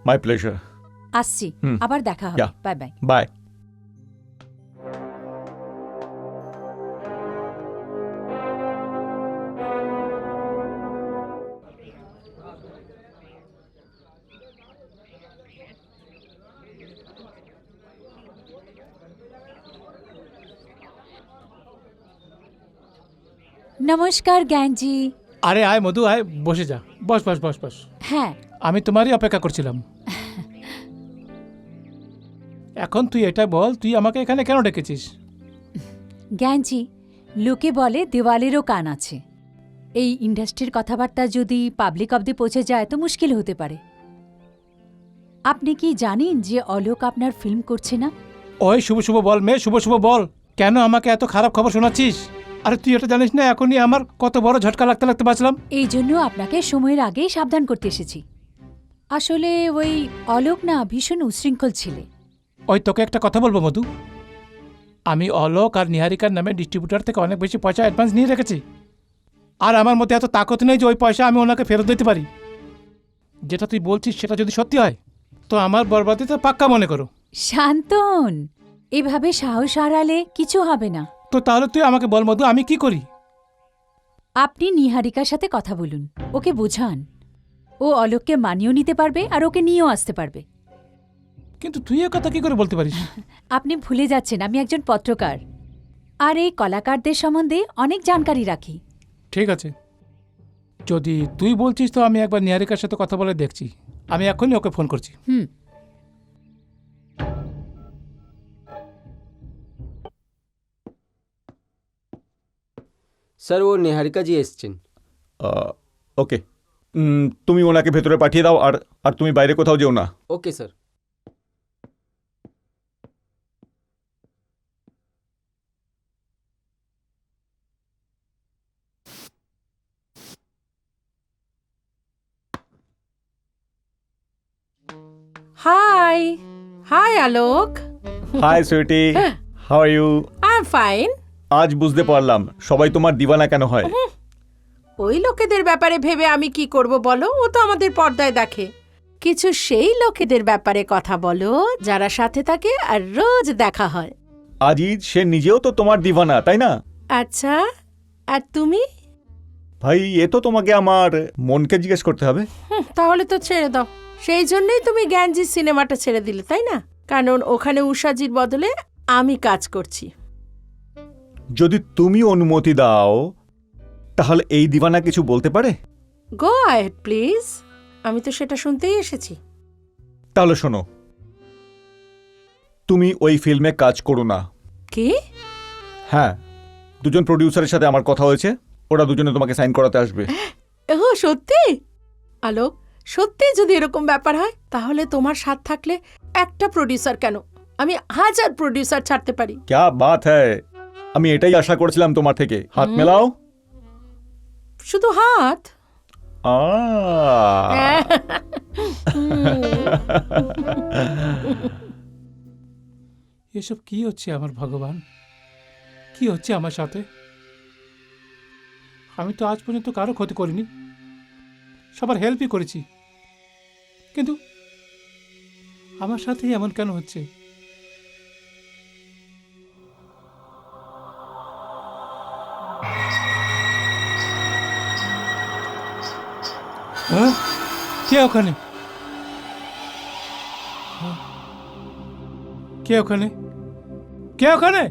My pleasure. আসছি, আবার দেখা হবে। Yeah. Bye bye. বাই। নমস্কার জ্ঞানজি। আরে আয় মধু, আয়, বসে যা, বস বস বস বস। হ্যাঁ, আমি তোমারই অপেক্ষা করছিলাম। এখন তুই এটা বল, তুই আমাকে এখানে কেন ডেকেছিস? জ্ঞানজি, লোকে বলে দেওয়ালেরও কান আছে। এই ইন্ডাস্ট্রির কথাবার্তা যদি পাবলিক অব্দি পৌঁছে যায় তো মুশকিল হতে পারে। আপনি কি জানেন যে অলোক আপনার ফিল্ম করছে না? ওই শুভ শুভ বল মেয়ে, শুভ শুভ বল, কেন আমাকে এত খারাপ খবর শোনাচ্ছিস? আরে তুই এটা জানিস না এখনই আমার কত বড় ঝটকা লাগতে লাগতে বাঁচলাম? এই জন্য আপনাকে সময়ের আগেই সাবধান করতে এসেছি। আসলে ওই অলোক না ভীষণ উচ্ছৃঙ্খল ছেলে। ওই তোকে একটা কথা বলবো মধু, আমি অলোক আর নিহারিকার নামে ডিস্ট্রিবিউটার থেকে অনেক বেশি পয়সা অ্যাডভান্স নিয়ে রেখেছি। আর আমার মধ্যে এত তাকত নেই যে ওই পয়সা আমি ওনাকে ফেরত দিতে পারি। যেটা তুই বলছিস সেটা যদি সত্যি হয় তো আমার বরবাদি তো পাক্কা মনে করো। শান্তন, এভাবে সাহস হারালে কিছু হবে না। তো তাহলে তুই আমাকে বল মধু, আমি কি করি? আপনি নিহারিকার সাথে কথা বলুন, ওকে বোঝান। ও অলোককে মানিয়েও নিতে পারবে আর ওকে নিয়েও আসতে পারবে। কিন্তু তুই এ কথা কি করে বলতে পারিস? আপনি ভুলে যাচ্ছেন আমি একজন পত্রকার, আর এই কলাকারদের সম্বন্ধে অনেক জানকারি রাখি। ঠিক আছে, যদি তুই বলছিস তো আমি একবার নিহারিকার সাথে কথা বলে দেখছি। আমি এখনই ওকে ফোন করছি। হুম। স্যার, ও নিহারিকা জি এসছেন। ওকে, তুমি ওনাকে ভেতরে পাঠিয়ে দাও, আর আর তুমি বাইরে কোথাও যেও না। Okay sir. Hi hi Alok, hi Sweety, how are you? I am fine. আজ বুঝতে পারলাম সবাই তোমার দিওয়ানা কেন হয়। ওই লোকেদের ব্যাপারে ভেবে আমি কি করব বলো? ও তো আমাদের পর্দায় দেখে। কিছু সেই লোকেদের ব্যাপারে কথা বলো যারা সাথে থাকে আর রোজ দেখা হয়। আজিজ সে নিজেও তো তোমার দিওয়ানা, তাই না? আচ্ছা, আর তুমি? ভাই, এ তো তোমাকে আমার মনকে জিজ্ঞেস করতে হবে। তাহলে তো ছেড়ে দাও। সেই জন্যই তুমি জ্ঞানজি সিনেমাটা ছেড়ে দিলে, তাই না? কারণ ওখানে উষাজির বদলে আমি কাজ করছি। যদি তুমি অনুমতি দাও তাহলে এই দিওয়ানা কিছু বলতে পারে। গো আহেড প্লিজ, আমি তো সেটা শুনতেই এসেছি। তাহলে শোনো, তুমি ওই ফিল্মে কাজ করো না। কি? হ্যাঁ, দুজন প্রডিউসারের সাথে আমার কথা হয়েছে, ওরা দুজনে তোমাকে সাইন করাতে আসবে। ও সত্যি? আলোক, সত্যি যদি এরকম ব্যাপার হয় তাহলে তোমার সাথ থাকলে একটা প্রডিউসার কেন, আমি 1000 প্রডিউসার ছাড়তে পারি। ক্যা বাত হ্যায়, আমি এটাই আশা করেছিলাম তোমার থেকে। হাত মেলাও। শুধু হাত? এসব কি হচ্ছে আমার ভগবান? কি হচ্ছে আমার সাথে? আমি তো আজ পর্যন্ত কারো ক্ষতি করিনি, সবার হেল্পই করেছি, কিন্তু আমার সাথেই এমন কেন হচ্ছে? হ্যাঁ, কে ওখানে? কে ওখানে? কে ওখানে?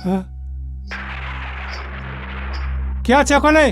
হ্যাঁ, কে আছে ওখানে?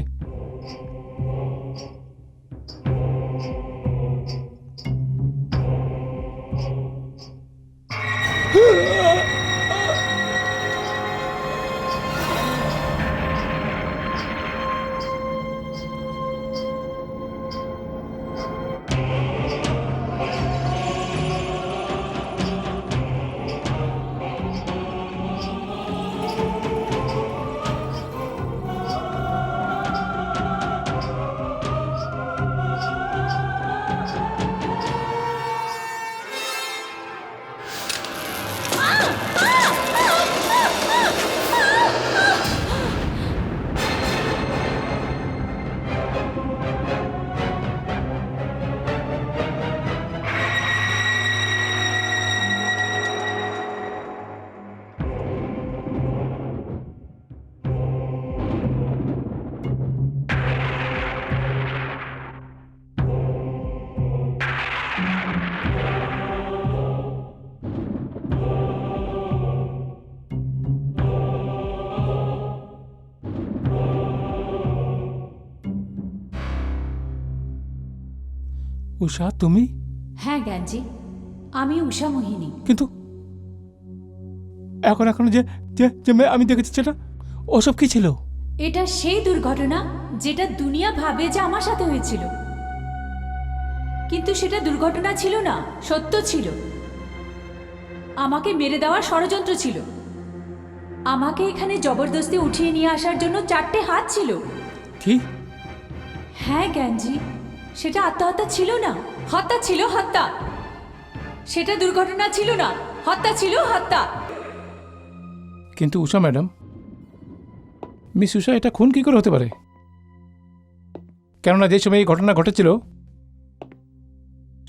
উষা তুমি? হ্যাঁ জ্ঞানজি, আমি উষা মোহিনী। কিন্তু এখন এখন যে যে যে মেয়ে আমি দেখেছি সেটা ওসব কি ছিল? এটা সেই দুর্ঘটনা যেটা দুনিয়া ভাবে যে আমার সাথে হয়েছিল, কিন্তু সেটা দুর্ঘটনা ছিল না, সত্য ছিল। আমাকে মেরে দেওয়ার ষড়যন্ত্র ছিল। আমাকে এখানে জবরদস্তি উঠিয়ে নিয়ে আসার জন্য 4টে হাত ছিল। কি? হ্যাঁ জ্ঞানজি, সেটা আত্মহত্যা ছিল না, হত্যা ছিল, হত্যা। সেটা দুর্ঘটনা ছিল না, হত্যা ছিল, হত্যা। কিন্তু উষা ম্যাডাম, মিস উষা, এটা খুন কি করে হতে পারে? কেননা যে সময় এই ঘটনা ঘটেছিল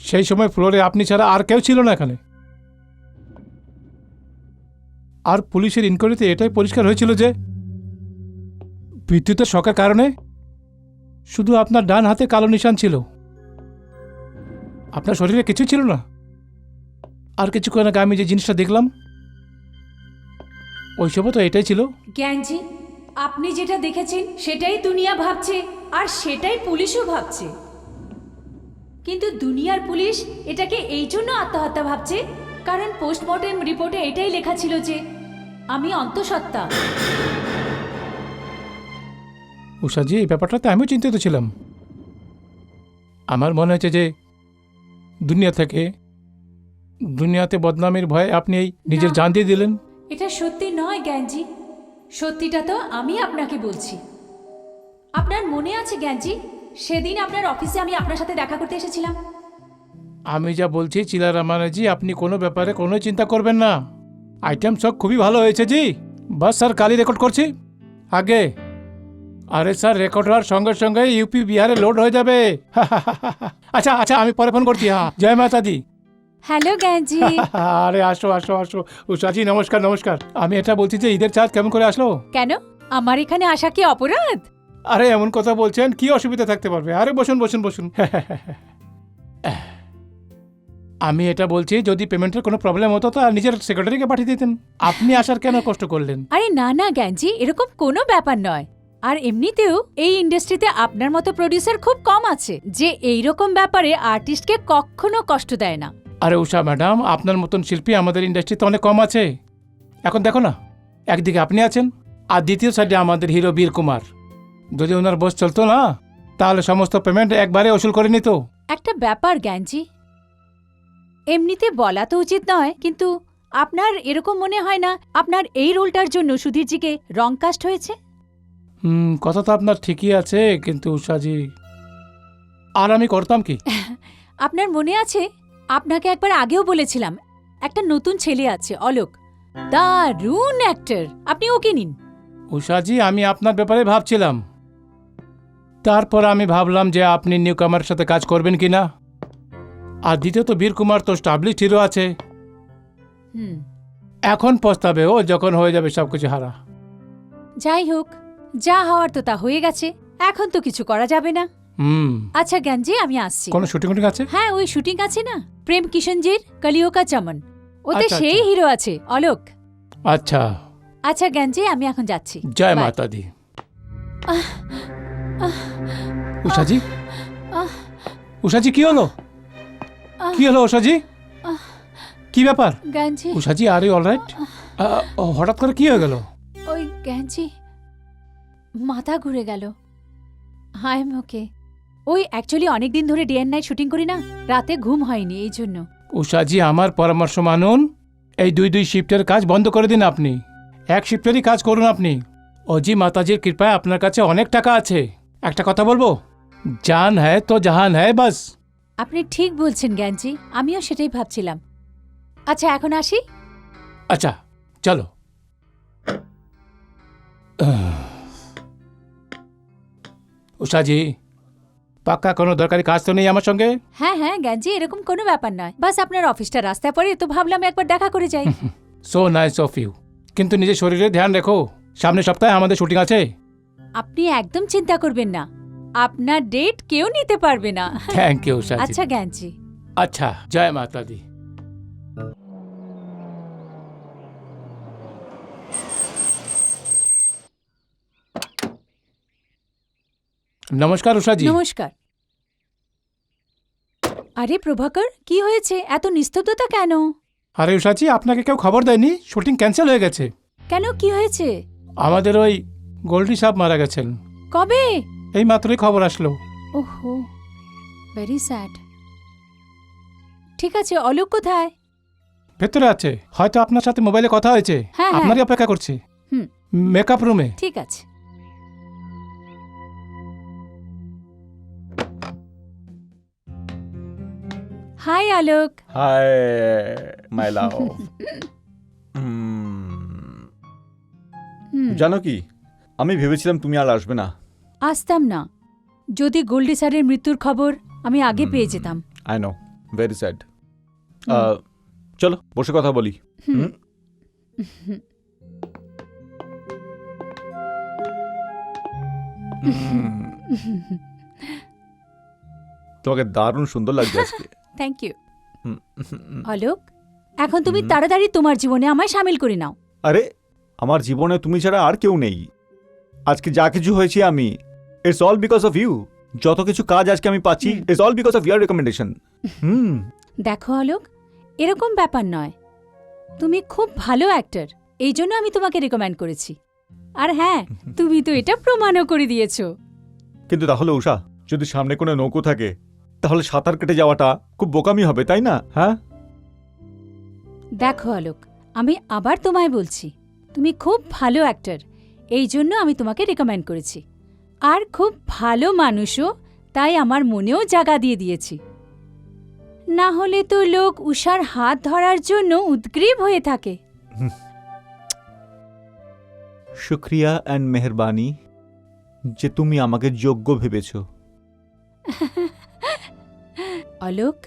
সেই সময় ফ্লোরে আপনি ছাড়া আর কেউ ছিল না এখানে। আর পুলিশের ইনকোয়ারিতে এটাই পরিষ্কার হয়েছিল যে বিদ্যুতের শকের কারণে শুধু আপনার ডান হাতে কালো নিশান ছিল, আপনার শরীরে কিছু ছিল না। আর কিছুক্ষণ আগে আমি যে জিনিসটা দেখলাম ওইসবও তো এটাই ছিল। জ্ঞানজি, আপনি যেটা দেখেছেন সেটাই দুনিয়া ভাবছে, আর সেটাই পুলিশও ভাবছে। কিন্তু দুনিয়ার পুলিশ এটাকে এই জন্য আত্মহত্যা ভাবছে কারণ পোস্টমর্টেম রিপোর্টে এটাই লেখা ছিল যে আমি অন্তঃসত্ত্বা। উষাজি, এই ব্যাপারটাতে আমিও চিন্তিত ছিলাম। আমার মনে হয়েছে যে দুনিয়াতে বদনামের ভয়ে আপনি এই নিজের না। জান দিয়ে দিলেন। এটা সত্যি নয় জ্ঞানজি, সত্যিটা তো আমি আপনাকে বলছি। আপনার মনে আছে জ্ঞানজি, সেদিন আপনার অফিসে আমি আপনার সাথে দেখা করতে এসেছিলাম? আমি যা বলছি চিলারামানাজি, আপনি কোনো ব্যাপারে কোনো চিন্তা করবেন না। আইটেম সব খুবই ভালো হয়েছে জি। বাস স্যার, কালই রেকর্ড করছি আগে। আরে স্যার, রেকর্ড হওয়ার সঙ্গে সঙ্গে ইউপি বিহারে লোড হয়ে যাবে। আচ্ছা আচ্ছা, আমি পরে ফোন করছি। হ্যাঁ, জয় মাতা দি। হ্যালো জ্ঞানজি। আরে আসো আসো আসো উষাজি, নমস্কার নমস্কার। আমি এটা বলছি যে ঈদের চাঁদ কেমন করে আসলো? কেন, আমার এখানে আসা কি অপরাধ? আরে এমন কথা বলছেন, কি অসুবিধা থাকতে পারবে? আরে বসুন বসুন বসুন। আমি এটা বলছি, যদি পেমেন্টের কোনো প্রবলেম হতো তো আর নিজের সেক্রেটারিকে পাঠিয়ে দিতেন। আপনি আসার কেন কষ্ট করলেন? আরে না না জ্ঞানজি, এরকম কোনো ব্যাপার নয়। আর এমনিতেও এই ইন্ডাস্ট্রিতে আপনার মতো প্রডিউসার খুব কম আছে যে এই রকম ব্যাপারে আর্টিস্টকে কখনো কষ্ট দেয় না। আরে উষা ম্যাডাম, আপনার মতন শিল্পী আমাদের ইন্ডাস্ট্রিতে অনেক কম আছে। এখন দেখো না, একদিকে আপনি আছেন আর দ্বিতীয় সাইডে আমাদের হিরো বীর কুমার। যদি ওনার বস চলতো না তাহলে সমস্ত পেমেন্ট একবারে ওসুল করে নিত। একটা ব্যাপার জ্ঞানজি, এমনিতে বলা তো উচিত নয়, কিন্তু আপনার এরকম মনে হয় না আপনার এই রোলটার জন্য সুধীরজিকে রং কাস্ট হয়েছে? কথা তো আপনার ঠিকই আছে, কিন্তু উষাজি, আর আমি করতাম কি? আপনার মনে আছে, আপনাকে একবার আগেও বলেছিলাম একটা নতুন ছেলে আছে অলোক, দারুণ অ্যাক্টর, আপনি ওকে নিন। উষাজি, আমি আপনার ব্যাপারে ভাবছিলাম। তারপর আমি ভাবলাম যে আপনি নিউ কামারের সাথে কাজ করবেন কিনা। আর দ্বিতীয়ত বীর কুমার তো স্টাবলিশড হিরো আছে। হুম, এখন পস্তাবে ও যখন হয়ে যাবে সবকিছু হারা। যাই হোক, যা হওয়ার তো তা হয়ে গেছে, এখন তো কিছু করা যাবে না। আচ্ছা জ্ঞানজি, আমি আসছি। কোনো শুটিং আছে? হ্যাঁ, ওই শুটিং আছে না প্রেম কিশনজির কলিও কা চমন, ওতে আচ্ছা, সেই আচ্ছা। হিরো আছে অলোক। আচ্ছা, আচ্ছা জ্ঞানজি, আমি এখন যাচ্ছি। জয় Bye. মাতা দি। উষাজি, উষাজি, কি হলো? কি হলো উষাজি? কি ব্যাপার? জ্ঞানজি, উষাজি, আর ইউ অলরাইট? হঠাৎ করে কি হয়ে গেল? ওই জ্ঞানজি, মাথা ঘুরে গেল। আই এম ওকে। ওই অ্যাকচুয়ালি অনেকদিন ধরে ডে অ্যান্ড নাইট শুটিং করি না, রাতে ঘুম হয়নি এই জন্য। উষাজি, আমার পরামর্শ মানুন। এই দুই শিফটের কাজ বন্ধ করে দিন আপনি। এক শিফটেরই কাজ করুন আপনি। অজি মাতাজির কৃপায় আপনার কাছে অনেক টাকা আছে। একটা কথা বলবো, জান হ্যায় তো জাহান হ্যায়, বাস। আপনি ঠিক বলছেন জ্ঞানজি, আমিও সেটাই ভাবছিলাম। আচ্ছা, এখন আসি। আচ্ছা, চলো। উষাজি, পাক্কা কোনো দরকারি কাজ তো নেই আমার সঙ্গে? হ্যাঁ হ্যাঁ জ্ঞানজি, এরকম কোনো ব্যাপার নয়, বাস আপনার অফিসটা রাস্তায় পড়ে তো ভাবলাম একবার দেখা করে যাই। সো নাইস অফ ইউ, কিন্তু নিজের শরীরে ধ্যান রেখো। সামনের সপ্তাহে আমাদের শুটিং আছে। আপনি একদম চিন্তা করবেন না, আপনার ডেট কেউ নিতে পারবে না। Thank you Ushaji. আচ্ছা জ্ঞানজি। আচ্ছা, জয় মাতা দি। নমস্কার উষাজি। নমস্কার। আরে প্রভাকর, কি হয়েছে? এত নিস্তব্ধতা কেন? আরে উষাজি, আপনাকে কেউ খবর দেয়নি? শুটিং ক্যান্সেল হয়ে গেছে। কেন, কি হয়েছে? আমাদের ওই গোল্ডি সাহেব মারা গেছেন। কবে? এই মাত্রই খবর আসলো। ওহো, ভেরি স্যাড। ঠিক আছে, অলোক কোথায়? ভেতরে আছে, হয়তো আপনার সাথে মোবাইলে কথা হয়েছে। হ্যাঁ, আপনারই অপেক্ষা করছে হুম। মেকআপ রুমে। ঠিক আছে। হাই আলোক। হাই মাই লাভ। হুম, জানো কি, আমি ভেবেছিলাম তুমি আর আসবে না। আসতাম না যদি গোল্ডি স্যারের মৃত্যুর খবর আমি আগে পেয়ে যেতাম। I know, very sad. চলো বসে কথা বলি। হুম? তোমাকে দারুণ সুন্দর লাগছে আজকে। Thank you. হুম। অলোক, এখন তুমি তাড়াতাড়ি তোমার জীবনে আমায় সামিল করে নাও। আরে আমার জীবনে তুমি ছাড়া আর কেউ নেই। আজকে যা কিছু হয়েছে আমি, it's all because of you. যত কিছু কাজ আজকে আমি পাচ্ছি, it's all because of your recommendation. দেখো অলোক, এরকম ব্যাপার নয়। তুমি খুব ভালো অ্যাক্টর, এই জন্য আমি তোমাকে রেকমেন্ড করেছি। আর হ্যাঁ, তুমি তো এটা প্রমাণও করে দিয়েছো। কিন্তু তাহলে উষা, যদি সামনে কোনো নৌকো থাকে তাহলে সাঁতার কেটে যাওয়াটা খুব বোকামি হবে, তাই না? হ্যাঁ, দেখো অলোক, আমি আবার তোমায় বলছি, তুমি খুব ভালো অ্যাক্টর, এই জন্য আমি তোমাকে রেকমেন্ড করেছি। আর খুব ভালো মানুষও, তাই আমার মনেও জায়গা দিয়ে দিয়েছি। না হলে তো লোক উষার হাত ধরার জন্য উদ্গ্রীব হয়ে থাকে। শুক্রিয়া অ্যান্ড মেহরবানি যে তুমি আমাকে যোগ্য ভেবেছো। অলোক,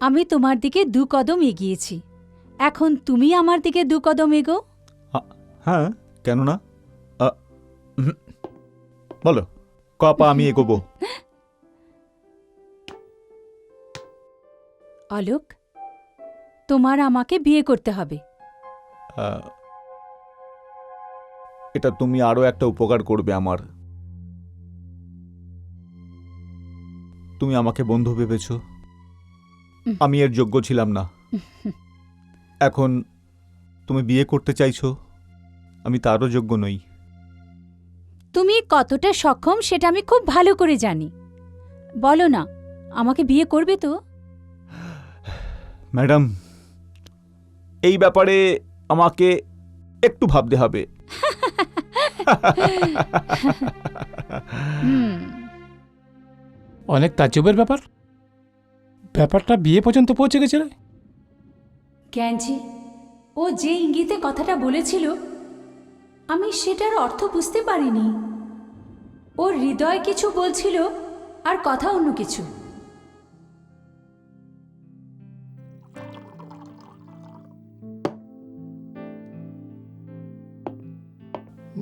আমি তোমার দিকে 2 কদম এগিয়েছি, এখন তুমি আমার দিকে 2 কদম এগো। হ্যাঁ, কেন না? বলো, কপা আমি এগোবো। অলোক, তোমার আমাকে বিয়ে করতে হবে। এটা তুমি আরো একটা উপকার করবে আমার। তুমি আমাকে বন্ধু ভেবেছো, আমি এর যোগ্য ছিলাম না। এখন তুমি বিয়ে করতে চাইছো, আমি তারও যোগ্য নই। তুমি কতটা সক্ষম সেটা আমি খুব ভালো করে জানি। বলো না, আমাকে বিয়ে করবে তো? ম্যাডাম, এই ব্যাপারে আমাকে একটু ভাবতে হবে। অনেক তাজ্জবের ব্যাপার। ব্যাপারটা বিয়ে পর্যন্ত পৌঁছে গেছে। জ্ঞানজি, ও যে ইঙ্গিতে কথাটা বলেছিল আমি সেটার অর্থ বুঝতে পারিনি। ওর হৃদয় কিছু বলছিল আর কথা অন্য কিছু।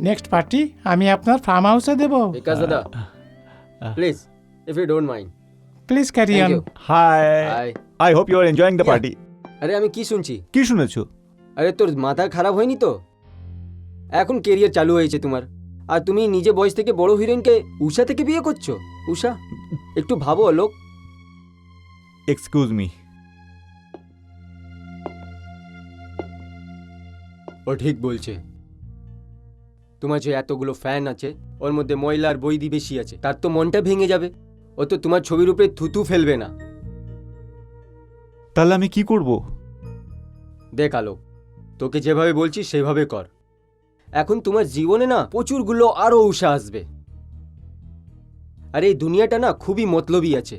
নেক্সট পার্টি আমি আপনার ফার্ম হাউসে দেব। বিকাশ দাদা, please, if you don't mind. Please carry Thank on. you. Hi, Hi. I hope you are enjoying the Yeah. Party. আরে আমি কি শুনছি? কি শুনেছো? আরে তোর মাথা খারাপ হয়নি তো? এখন কেরিয়ার চালু হয়েছে তোমার, আর তুমি নিজে বয়স থেকে বড় হিরোইনকে উষা থেকে বিয়ে করছো? উষা, একটু ভাবো লোক। Excuse me. ও ঠিক বলছে। তোমার যে এতগুলো ফ্যান আছে, ওর মধ্যে ময়লা আর বৈদি বেশি আছে, তার তো মনটা ভেঙে যাবে। ও তো তোমার ছবির উপরে থুতু ফেলবে না। তাহলে আমি কি করব? দেখ আলোক, তোকে যেভাবে বলছি সেভাবে কর। এখন তোমার জীবনে না প্রচুরগুলো আরও উষা আসবে। আর এই দুনিয়াটা না খুবই মতলবী আছে।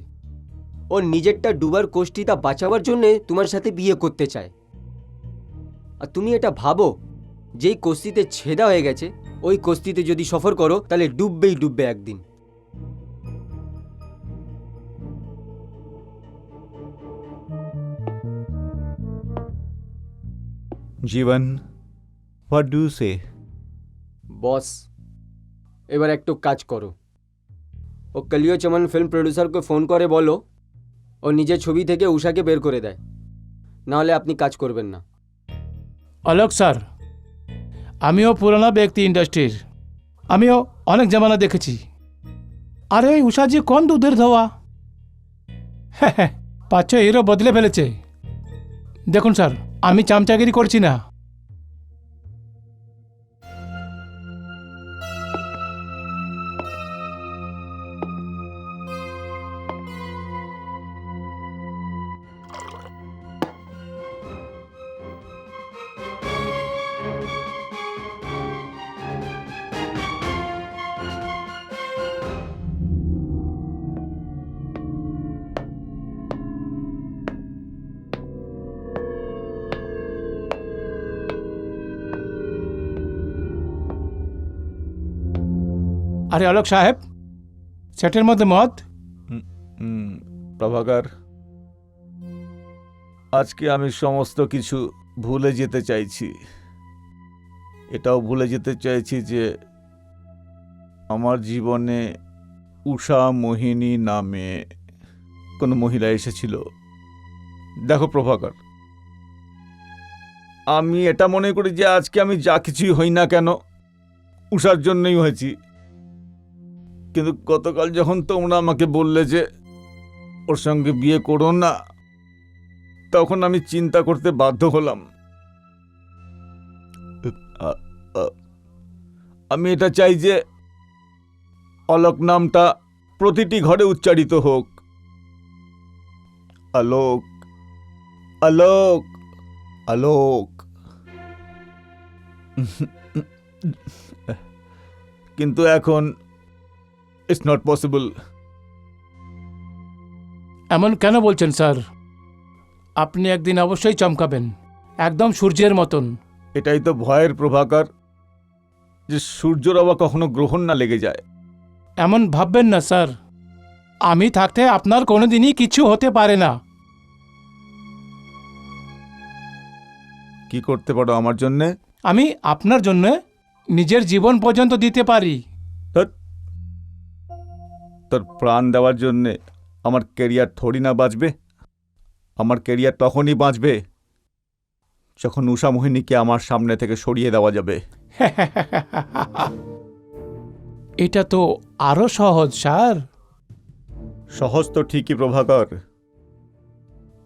ওর নিজেরটা ডুবার কোষ্ঠিটা বাঁচাবার জন্যে তোমার সাথে বিয়ে করতে চায়। আর তুমি এটা ভাবো, যেই কোষ্ঠিতে ছেদা হয়ে গেছে, ওই কোষ্ঠিতে যদি সফর করো তাহলে ডুববেই ডুববে একদিন। জীবন, হোয়াট ডু ইউ সে? বস, এবার একটু কাজ করো। ও কলিও চমন ফিল্ম প্রডিউসারকে ফোন করে বলো ও নিজের ছবি থেকে উষাকে বের করে দেয়, নাহলে আপনি কাজ করবেন না। অলোক স্যার, আমিও পুরনো ব্যক্তি ইন্ডাস্ট্রির, আমিও অনেক জামানা দেখেছি। আরে ওই উষাজি কোন দুধের ধোয়া। হ্যাঁ, 5-6 হিরো বদলে ফেলেছে। দেখুন স্যার, আমি চামচাগিরি করছি না। আরে অলোক সাহেব, সেটের মধ্যে মদ। প্রভাকর, আজকে আমি সমস্ত কিছু ভুলে যেতে চাইছি। এটাও ভুলে যেতে চাইছি যে আমার জীবনে উষা মোহিনী নামে কোনো মহিলা এসেছিল। দেখো প্রভাকর, আমি এটা মনে করি যে আজকে আমি যা কিছুই হই না কেন উষার জন্যই হয়েছি। কিন্তু গতকাল যখন তোমরা আমাকে বললে যে ওর সঙ্গে বিয়ে করো না, তখন আমি চিন্তা করতে বাধ্য হলাম। আমি এটা চাই যে অলোক নামটা প্রতিটি ঘরে উচ্চারিত হোক। আলোক, আলোক, আলোক। কিন্তু এখন ইটস নট পসিবল। এমন কেন বলছেন স্যার? আপনি একদিন অবশ্যই চমকাবেন, একদম সূর্যের মতন। এটাই তো ভয়ের প্রভাকর, যে সূর্যর আবার কখনো গ্রহণ না লেগে যায়। এমন ভাববেন না স্যার, আমি থাকতে আপনার কোনোদিনই কিছু হতে পারে না। কি করতে পারো আমার জন্যে? আমি আপনার জন্য নিজের জীবন পর্যন্ত দিতে পারি। ধ্যাৎ, তোর প্রাণ দেওয়ার জন্যে আমার কেরিয়ার থোড়ি না বাঁচবে। আমার কেরিয়ার তখনই বাঁচবে যখন উষা মোহিনীকে আমার সামনে থেকে সরিয়ে দেওয়া যাবে। এটা তো আরো সহজ স্যার। সহজ তো ঠিকই প্রভাকর,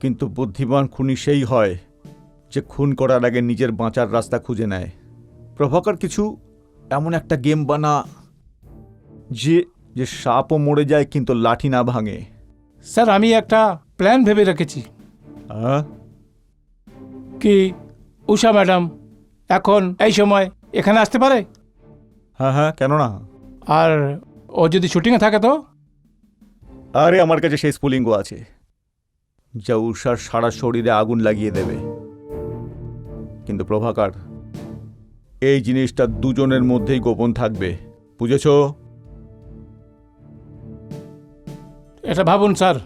কিন্তু বুদ্ধিমান খুনি সেই হয় যে খুন করার আগে নিজের বাঁচার রাস্তা খুঁজে নেয়। প্রভাকর, কিছু এমন একটা গেম বানা যে যে সাপও মরে যায় কিন্তু লাঠি না ভাঙে। স্যার, আমি একটা প্ল্যান ভেবে রেখেছি। হ্যাঁ? কি উষা ম্যাডাম এখন এই সময় এখানে আসতে পারে? হ্যাঁ হ্যাঁ, কেন না? আর ও যদি শুটিংয়ে থাকে তো? আরে আমার কাছে সেই স্ফুলিঙ্গ আছে যা উষার সারা শরীরে আগুন লাগিয়ে দেবে। কিন্তু প্রভাকর, এই জিনিসটা দুজনের মধ্যেই গোপন থাকবে, বুঝেছ? এটা ভাবুন স্যার,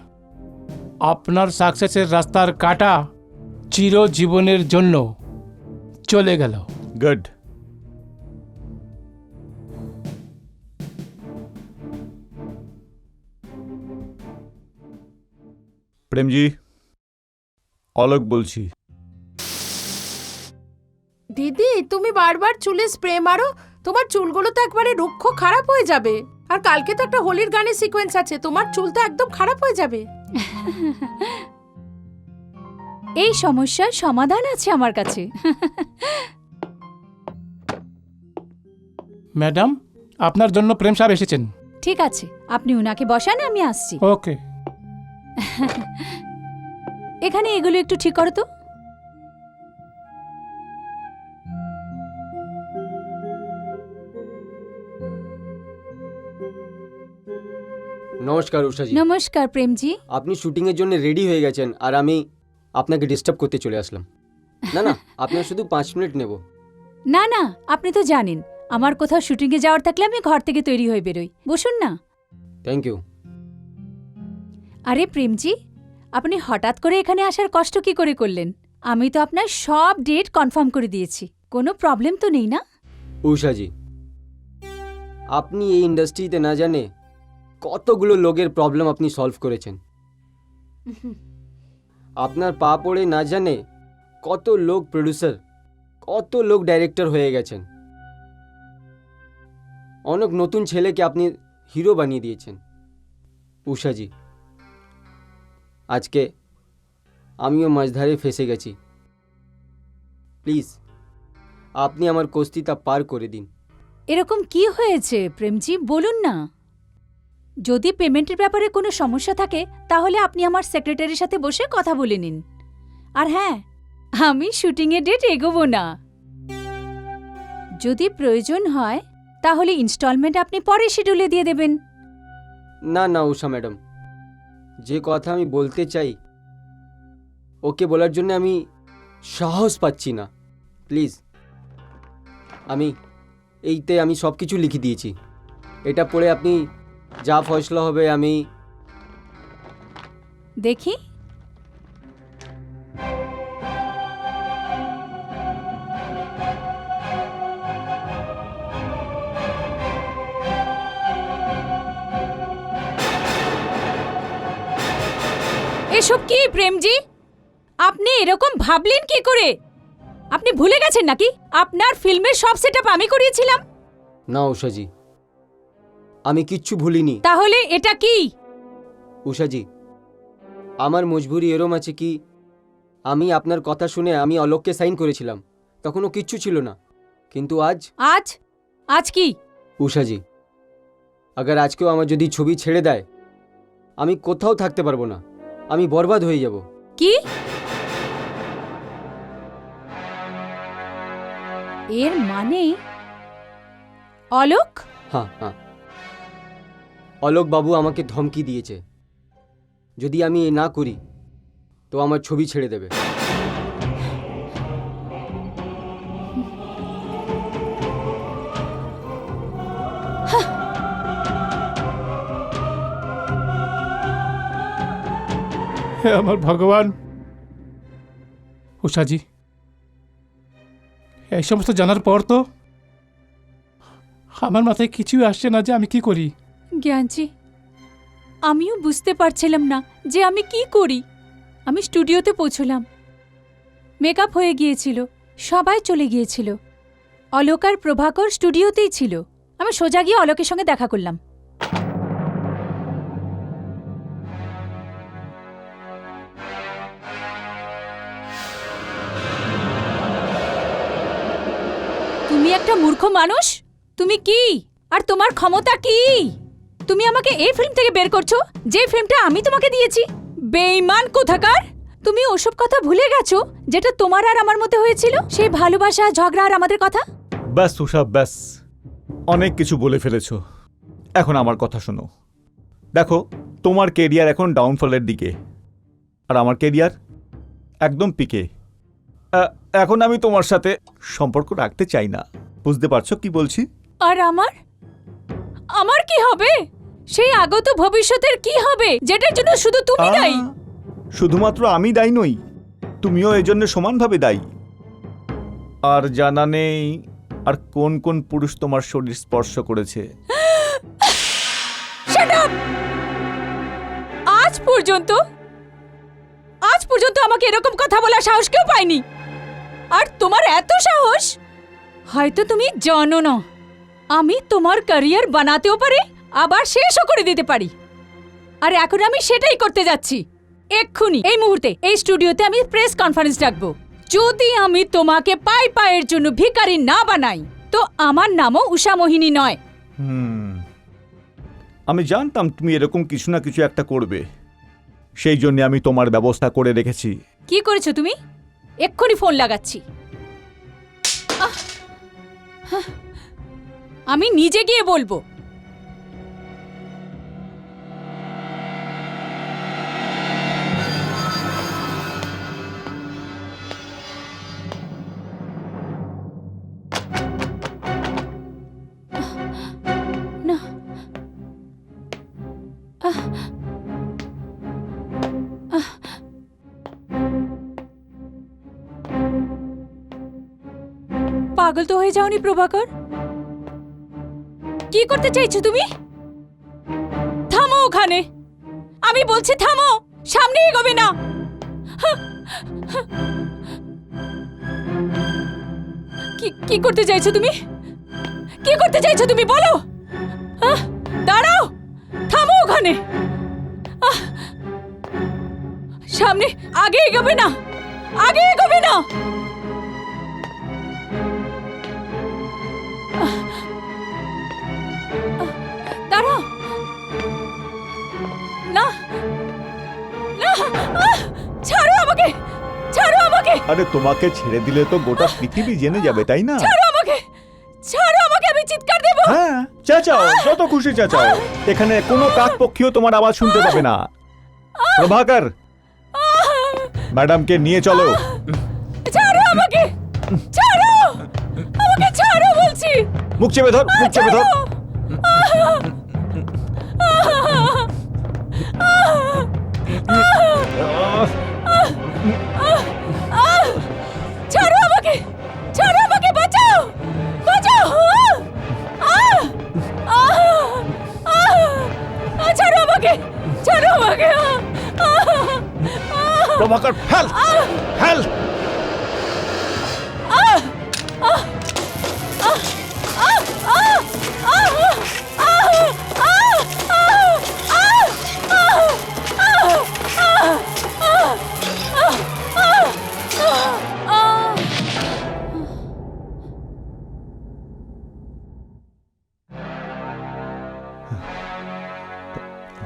আপনার সাকসেসের রাস্তার কাটা চিরজীবনের জন্য চলে গেল। গুড। প্রেমজি, অলোক বলছি। দিদি, তুমি বারবার চুলে স্প্রে মারো, তোমার চুলগুলো তো একবারে রুক্ষ খারাপ হয়ে যাবে। আর কালকে তো একটা হোলির গানের সিকোয়েন্স আছে, তোমার চুল তো একদম খারাপ হয়ে যাবে। এই সমস্যার সমাধান আছে আমার কাছে। ম্যাডাম, আপনার জন্য প্রেম সাহেব এসেছেন। ঠিক আছে, আপনি উনাকে বসান, আমি আসছি। ওকে। এখানে এগুলো একটু ঠিক করো তো। নমস্কার উষাজি। নমস্কার প্রেমজি। আপনি শুটিংয়ের জন্য রেডি হয়ে গেছেন আর আমি আপনাকে ডিস্টার্ব করতে চলে আসলাম। না না, আপনার শুধু 5 মিনিট নেব। না না, আপনি তো জানেন আমার কোথাও শুটিংয়ে যাওয়ার থাকলে আমি ঘর থেকে তৈরি হয়ে বেরোই। বসুন না। Thank you. আরে প্রেমজি, আপনি হঠাৎ করে এখানে আসার কষ্ট কি করে করলেন? আমি তো আপনার সব ডেট কনফার্ম করে দিয়েছি, কোনো প্রবলেম তো নেই না? উষাজি, আপনি এই ইন্ডাস্ট্রিতে না জানে কতগুলো লোকের প্রবলেম আপনি সলভ করেছেন। আপনার পা পড়ে না জানে কত লোক প্রডিউসার, কত লোক ডাইরেক্টর হয়ে গেছেন। অনেক নতুন ছেলেকে আপনি হিরো বানিয়ে দিয়েছেন। উষাজি, আজকে আমিও মাঝধারে ফেসে গেছি। প্লিজ আপনি আমার কস্তিটা পার করে দিন। এরকম কি হয়েছে প্রেমজি, বলুন না। যদি পেমেন্টের ব্যাপারে কোনো সমস্যা থাকে তাহলে আপনি আমার সেক্রেটারির সাথে বসে কথা বলে নিন। আর হ্যাঁ, আমি শুটিংয়ের ডেট এগোবো না। যদি প্রয়োজন হয় তাহলে ইনস্টলমেন্ট আপনি পরে শিডিউলে দিয়ে দেবেন। না না উষা ম্যাডাম, যে কথা আমি বলতে চাই ওকে বলার জন্য আমি সাহস পাচ্ছি না। প্লিজ, আমি সব কিছু লিখে দিয়েছি। এটা পড়ে আপনি যা ফয়সলা হবে আমি। দেখি। এসব কি প্রেমজি? আপনি এরকম ভাবলেন কি করে? আপনি ভুলে গেছেন নাকি আপনার ফিল্মের সব সেটআপ আমি করিয়েছিলাম? না উষাজি, আমি কিচ্ছু ভুলিনি। তাহলে এটা কি? উষাজি, আমার মজবুরি এরম আছে কি আমি আপনার কথা শুনে আমি অলোককে সাইন করেছিলাম, তখনও কিচ্ছু ছিল না। কিন্তু আজ আজ কি? উষাজি, আগার আজকেও আমার যদি ছবি ছেড়ে দেয় আমি কোথাও থাকতে পারবো না, আমি বরবাদ হয়ে যাব। কি? এর মানে অলোক? হ্যাঁ হ্যাঁ, অলোক বাবু আমাকে ধমকি দিয়েছে, যদি আমি এ না করি তো আমার ছবি ছেড়ে দেবে। হে আমার ভগবান! উষাজি, এই সমস্ত জানার পর তো আমার মাথায় কিছুই আসছে না যে আমি কি করি। জ্ঞানজি, আমিও বুঝতে পারছিলাম না যে আমি কি করি। আমি স্টুডিওতে পৌঁছলাম, মেকআপ হয়ে গিয়েছিল, সবাই চলে গিয়েছিল। অলোক আর প্রভাকর স্টুডিওতেই ছিল। আমি সোজা গিয়ে অলোকের সঙ্গে দেখা করলাম। তুমি একটা মূর্খ মানুষ। তুমি কি আর তোমার ক্ষমতা কি? তুমি আমাকে এই ফিল্ম থেকে বের করছো, যে ফিল্মটা আমি তোমাকে দিয়েছি। বেঈমান কোথাকার! তুমি ওসব কথা ভুলে গেছো যেটা তোমার আর আমার মধ্যে হয়েছিল, সেই ভালোবাসা, ঝগড়া আর আমাদের কথা। ব্যাস উষা, ব্যাস, অনেক কিছু বলে ফেলেছো। এখন আমার কথা শোনো। দেখো, তোমার কেরিয়ার এখন ডাউনফলের দিকে, আর আমার কেরিয়ার একদম পিকে। এখন আমি তোমার সাথে সম্পর্ক রাখতে চাই না। বুঝতে পারছো কি বলছি? আর আমার কি হবে? সেই আগত ভবিষ্যতের কি হবে যেটার জন্য শুধু তুমি দায়ী? শুধুমাত্র আমি দায়ী নই, তুমিও এজন্য সমানভাবে দায়ী। আর জানা নেই আর কোন কোন পুরুষ তোমার শরীর স্পর্শ করেছে। Shut up! আজ পর্যন্ত আমাকে এরকম কথা বলার সাহস কেউ পায়নি। আর তোমার এত সাহস! হয়তো তুমি জানো না, আমি তোমার ক্যারিয়ার বানাতেও পারি, আবার শেষও করে দিতে পারি। আর এখন আমি সেটাই করতে যাচ্ছি। এক্ষুনি, এই মুহূর্তে, এই স্টুডিওতে আমি প্রেস কনফারেন্স ডাকবো। যদি আমি তোমাকে পায়ের জন্য ভিখারি না বানাই তো আমার নামও উষা মোহিনী নয়। আমি জানতাম তুমি এরকম কিছু না কিছু একটা করবে, সেই জন্য আমি তোমার ব্যবস্থা করে রেখেছি। কি করেছো তুমি? এক্ষুনি ফোন লাগাচ্ছি। আমি নিজে গিয়ে বলবো। না, পাগল তো হয়ে যাওনি প্রভাকর? কি করতে চাইছো তুমি? থামো ওখানে, আমি বলছি থামো, সামনে এগোবে না। কি করতে চাইছো তুমি? কি করতে চাইছো তুমি বলো? দাঁড়াও, থামো ওখানে। সামনে আগে এগোবে না, আগে এগোবে না। দাঁড়াও, না না, ছাড়ো আমাকে, ছাড়ো আমাকে, আরে তোমাকে ছেড়ে দিলে তো গোটা পৃথিবী জেনে যাবে, তাই না? ছাড়ো আমাকে, ছাড়ো আমাকে, আমি চিৎকার দেব। হ্যাঁ, চেঁচাও, যত খুশি চেঁচাও। এখানে কোনো কাকপক্ষীও তোমার আওয়াজ শুনতে পাবে না। প্রভাকর, ম্যাডামকে নিয়ে চলো। ছাড়ো আমাকে, ছাড়ো আমাকে, ছাড়ো বলছি। মুখ চেপে ধর, মুখ চেপে ধর। ছাড়ো আমাকে, ছাড়ো আমাকে, বাঁচাও, বাঁচাও। ছাড়ো আমাকে, ছাড়ো আমাকে। প্রভাকর, হেল, হেল।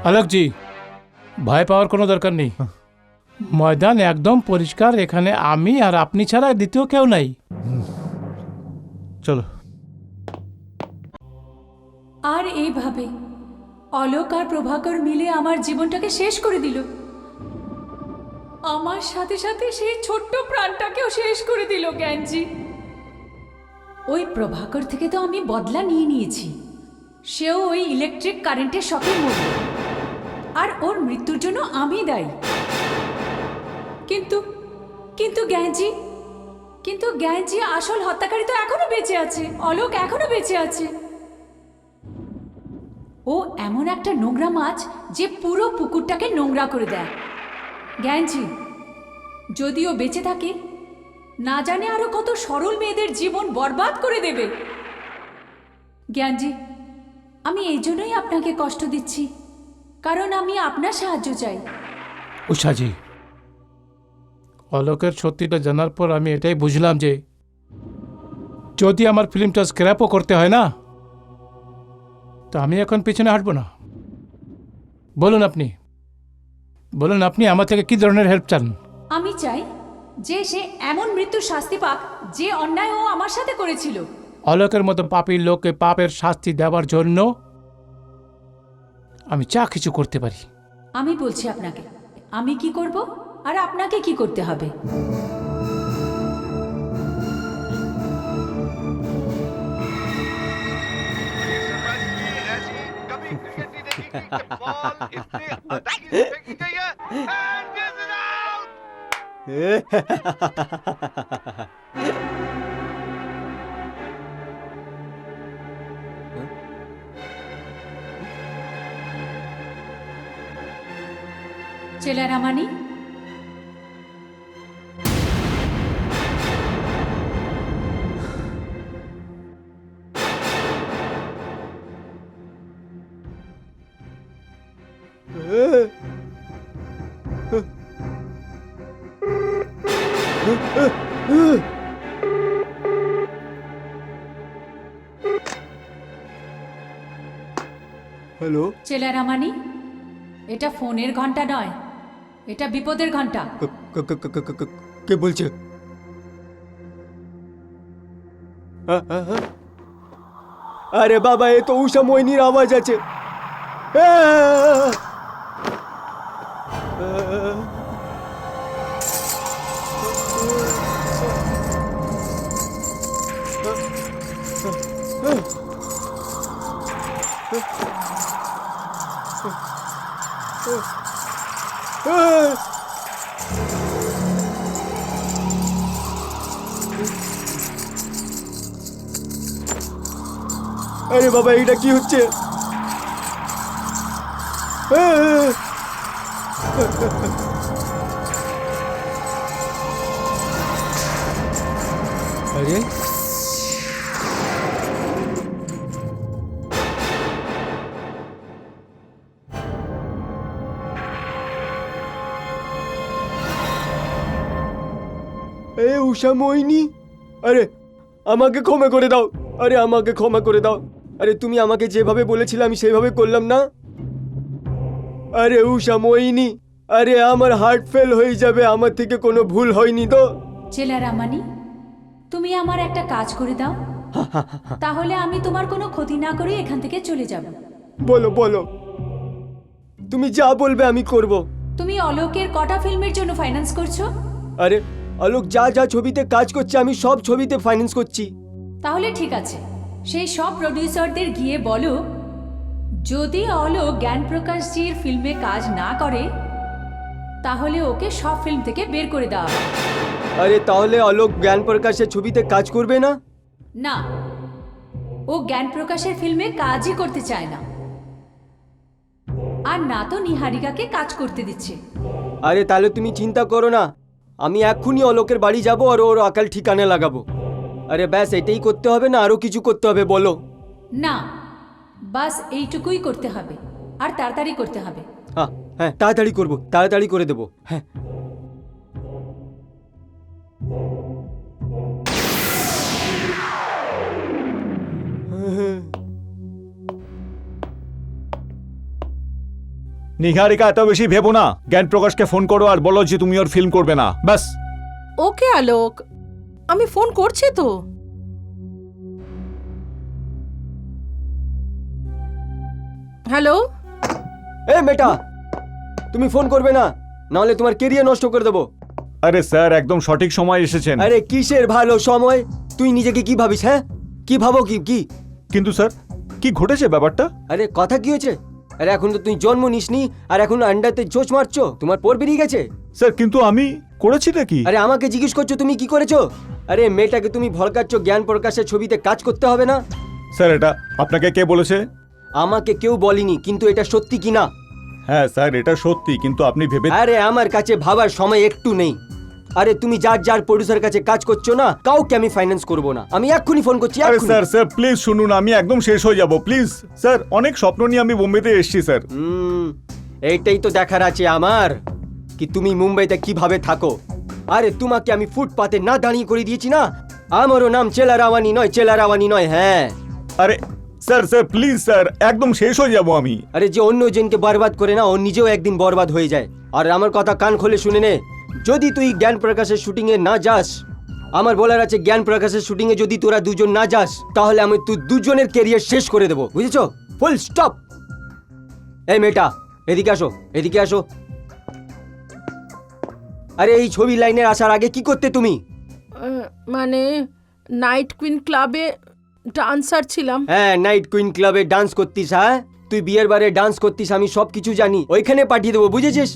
আলোকজি, ভয় পাওয়ার কোনো দরকার নেই। ময়দান একদম পরিষ্কার, এখানে আমি আর আপনি ছাড়া দ্বিতীয় কেউ নাই। চলো। আর এইভাবে অলোক আর প্রভাকর মিলে আমার জীবনটাকে শেষ করে দিল। আমার সাথে সাথে সেই ছোট্ট প্রাণটাকেও শেষ করে দিল জ্ঞানজি। ওই প্রভাকর থেকে তো আমি বদলা নিয়ে নিয়েছি, সেও ওই ইলেকট্রিক কারেন্টের শকে মরল, আর ওর মৃত্যুর জন্য আমি দায়ী। কিন্তু কিন্তু জ্ঞানজি, কিন্তু জ্ঞানজি আসল হত্যাকারী তো এখনো বেঁচে আছে, অলোক এখনো বেঁচে আছে। ও এমন একটা নোংরা মাছ যে পুরো পুকুরটাকে নোংরা করে দেয়। জ্ঞানজি, যদি ও বেঁচে থাকে, না জানে আরো কত সরল মেয়েদের জীবন বরবাদ করে দেবে। জ্ঞানজি, আমি এই জন্যই আপনাকে কষ্ট দিচ্ছি, কারণ আমি আপনার সাহায্য চাই। উষাজি, অলোকের সত্যিটা জানার পর আমি এটাই বুঝলাম যে যদি আমার ফিল্মটা স্ক্র্যাপও করতে হয় না, তো আমি এখন পিছনে হাঁটবো না। বলুন আপনি, বলুন আপনি আমার থেকে কি ধরনের হেল্প চান? আমি চাই যে সে এমন মৃত্যুর শাস্তি পাক যে অন্যায় ও আমার সাথে করেছিল। অলোকের মতো পাপীর লোককে পাপের শাস্তি দেওয়ার জন্য আমি যা কিছু করতে পারি। আমি বলছি আপনাকে আমি কি করব আর আপনাকে কি করতে হবে। कभी क्रिकेट नहीं देखी कि बॉल इतनी अदागी फेंकी गई है एंड दिस इज आउट। চেলা রামানি, হ্যালো, চেলা রামানি, এটা ফোনের ঘন্টা নয়, এটা বিপদের ঘন্টা। কে বলছে? আরে বাবা, এ তো উষা মোহিনীর আওয়াজ আছে। আরে বাবা, এটা কি হচ্ছে? আরে এ উষা মোহিনী, আরে আমাকে ক্ষমা করে দাও, আরে আমাকে ক্ষমা করে দাও। আরে তুমি আমাকে যেভাবে বলেছিলে আমি সেভাবে করলাম না। আরে উষা মোহিনী, আরে আমার হার্ট ফেল হয়ে যাবে, আমার থেকে কোনো ভুল হয়নি তো। চেলা রামানি, তুমি আমার একটা কাজ করে দাও, তাহলে আমি তোমার কোনো ক্ষতি না করে এখান থেকে চলে যাব। বলো বলো, তুমি যা বলবে আমি করব। তুমি অলোকের কটা ফিল্মের জন্য ফাইন্যান্স করছো? আরে আলোক যা যা ছবিতে কাজ করছে আমি সব ছবিতে ফাইন্যান্স করছি। তাহলে ঠিক আছে, সেই সব প্রডিউসারদের গিয়ে বলো, যদি অলোক জ্ঞানপ্রকাশজির ফিল্মে কাজ না করে তাহলে ওকে সব ফিল্ম থেকে বের করে দেওয়া হবে। আরে তাহলে আলোক জ্ঞান প্রকাশের ছবিতে কাজ করবে না? না, ও জ্ঞানপ্রকাশের ফিল্মে কাজই করতে চায় না, আর না তো নিহারিকাকে কাজ করতে দিচ্ছে। আরে তাহলে তুমি চিন্তা করো না, আমি এক্ষুনি অলোকের বাড়ি যাব আর ওর আকাল ঠিকানে লাগাবো। আরে ব্যাস এটাই করতে হবে না আরো কিছু করতে হবে বলো? না, বাস এইটুকুই করতে হবে, আর তাড়াতাড়ি করতে হবে। হ্যাঁ হ্যাঁ, তাড়াতাড়ি করবো, তাড়াতাড়ি করে দেবো। হ্যাঁ নিহারিকা এত বেশি ভেবো না, জ্ঞান প্রকাশকে ফোন করো আর বলো যে তুমি ওর ফিল্ম করবে না, ব্যাস। ওকে আলোক, আমি ফোন করছি তো। হ্যালো, এ মেটা, তুমি ফোন করবে না, নাহলে তোমার কেরিয়ার নষ্ট করে দেবো। আরে স্যার একদম সঠিক সময় এসেছেন। আরে কিসের ভালো সময়? তুই নিজেকে কি ভাবিস? হ্যাঁ কি ভাবো কি কি? কিন্তু স্যার কি ঘটেছে ব্যাপারটা? আরে কথা কি হয়েছে? আরে এখন তো তুই জন্ম নিসনি আর এখন আন্ডাতে চোচ মারছো, তোমার পর বেরিয়ে গেছে। স্যার কিন্তু আমি করেছিটা কি? আরে আমাকে জিজ্ঞেস করছো তুমি কি করেছো? আরে মেয়েটাকে তুমি ভড়কাচ্ছ জ্ঞান প্রকাশের ছবিতে কাজ করতে হবে না। স্যার এটা আপনাকে কে বলেছে? আমাকে কেউ বলেনি, কিন্তু এটা সত্যি কি না? হ্যাঁ স্যার এটা সত্যি, কিন্তু আপনি ভেবে আরে আমার কাছে ভাবার সময় একটু নেই। আরে তুমি যার যার প্রডিউসার কাছে কাজ করছো না, কাউকে আমি ফাইন্যান্স করব না। আমি এক্ষুনি ফোন করছি, আরে এক্ষুনি। স্যার স্যার প্লিজ শুনুন, আমি একদম শেষ হয়ে যাব প্লিজ স্যার, অনেক স্বপ্ন নিয়ে আমি বোম্বেতে এসেছি স্যার। এইটাই তো দেখার আছে আমার, কি তুমি মুম্বাইতে কিভাবে থাকো। আরে তোমাকে আমি ফুটপাতে না দাঁড়িয়ে করে দিয়েছি না। আমারও নাম চেলা রাওয়ানি নয়, চেলা রাওয়ানি নয়। হ্যাঁ আরে স্যার স্যার প্লিজ স্যার, একদম শেষ হয়ে যাব আমি। আরে যে অন্য জনকে বরবাদ করে না, ও নিজেও একদিন বরবাদ হয়ে যায়। আর আমার কথা কান খুলে শুনে নে, যদি তুই জ্ঞান প্রকাশের শুটিং এ না যাস, আমার বলার আছে জ্ঞান প্রকাশের শুটিং এ যদি তোরা দুজন না যাস, তাহলে আমি তুই দুজনের ক্যারিয়ার শেষ করে দেবো, বুঝেছো? Full stop. এই মেয়েটা এদিকে আসো, এদিকে আসো। আরে এই ছবি লাইনের আসার আগে কি করতে তুমি? মানে নাইট কুইন ক্লাবে ডান্সার ছিলাম। হ্যাঁ নাইট কুইন ক্লাবে ডান্স করতিস। হ্যাঁ তুই বিয়ের বারে ডান্স করতিস, আমি সব কিছু জানি। ওইখানে পাঠিয়ে দেবো, বুঝেছিস?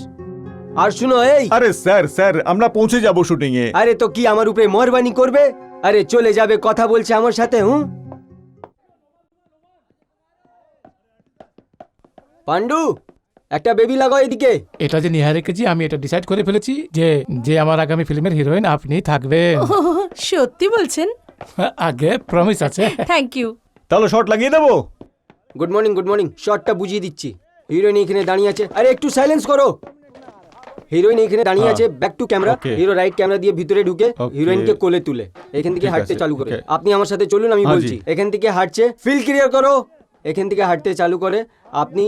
আর শুনো এই, আরে স্যার স্যার আমরা পৌঁছে যাব শুটিং এ। আরে তো কি আমার উপরে মেহরবানি করবে? আরে চলে যাবে, কথা বলছে আমার সাথে। পান্ডু একটা বেবি লাগাও এদিকে। এটা যে নিহারিকাজি, আমি এটা ডিসাইড করে ফেলেছি যে যে আমার আগামী ফিল্মের হিরোইন আপনি থাকবেন। সত্যি বলছেন? আগে প্রমিস আছে। Thank you. তাহলে শর্ট লাগিয়ে দেবো। Good morning, good morning. শর্টটা বুঝিয়ে দিচ্ছি। হিরোইন এখানে দাঁড়িয়ে আছে। আরে একটু সাইলেন্স করো। হিরোইন এখানে দাঁড়িয়ে আছে, back to camera. Okay. Hero right camera দিয়ে ভিতরে ঢুকে Okay. হিরোইনকে কোলে তুলে এখান থেকে ঠিক হাঁটতে আছে, চালু করে। okay. আপনি আমার সাথে চলুন, আমি হ্যাঁ, বলছি। জি। এখান থেকে হাঁটছে, ফিল ক্লিয়ার করো। এখান থেকে হাঁটতে চালু করে আপনি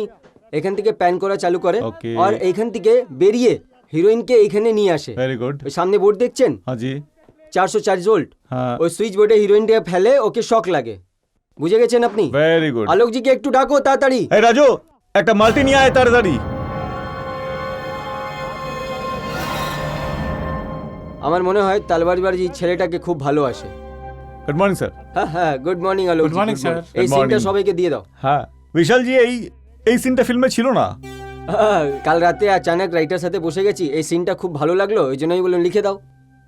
এখান থেকে প্যান করা চালু করে, Okay. আর এখান থেকে বেরিয়ে হিরোইনকে এখানে নিয়ে আসে। Very good. ওই সামনে বোর্ড দেখছেন, হ্যাঁ জি। 440 ভোল্ট। হ্যাঁ ওই সুইচ বোর্ডে হিরোইনকে ফেলে ওকে শক লাগে। বুঝে গেছেন আপনি? Very good. আলোকজিকে একটু ডাকো তাড়াতাড়ি। এই রাজু একটা মাল্টি নিয়ে আয় তাড়াতাড়ি। আমার মনে হয় তালবাড়ি ছেলেটাকে খুব ভালোবাসে। Good morning sir. হ্যাঁ হ্যাঁ, গুড মর্নিং আলোক। Good morning, sir. এই Good সিনটা morning. সবাইকে দিয়ে দাও। হ্যাঁ বিশালজি, এই সিনটা ফিল্মে ছিল না। কাল রাতে আচানক রাইটার সাথে বসে গেছি, এই সিনটা খুব ভালো লাগলো, ওই জন্য আমি বললাম লিখে দাও।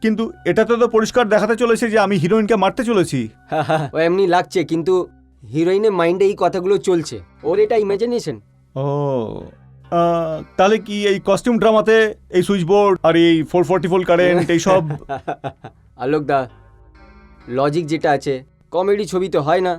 কিন্তু এটাতে তো পরিষ্কার দেখাতে চলেছে যে আমি হিরোইনকে মারতে চলেছি। ও এমনি লাগছে, কিন্তু হিরোইনের মাইন্ডে এই কথাগুলো চলছে, ওর এটা ইমাজিনেশন। ও তাহলে কি এই কস্টিউম ড্রামাতে এই সুইচ বোর্ড আর এই 440 ভোল্ট কারেন্ট এইসব? আলোক দা, লজিক যেটা আছে কমেডি ছবি তো হয় না,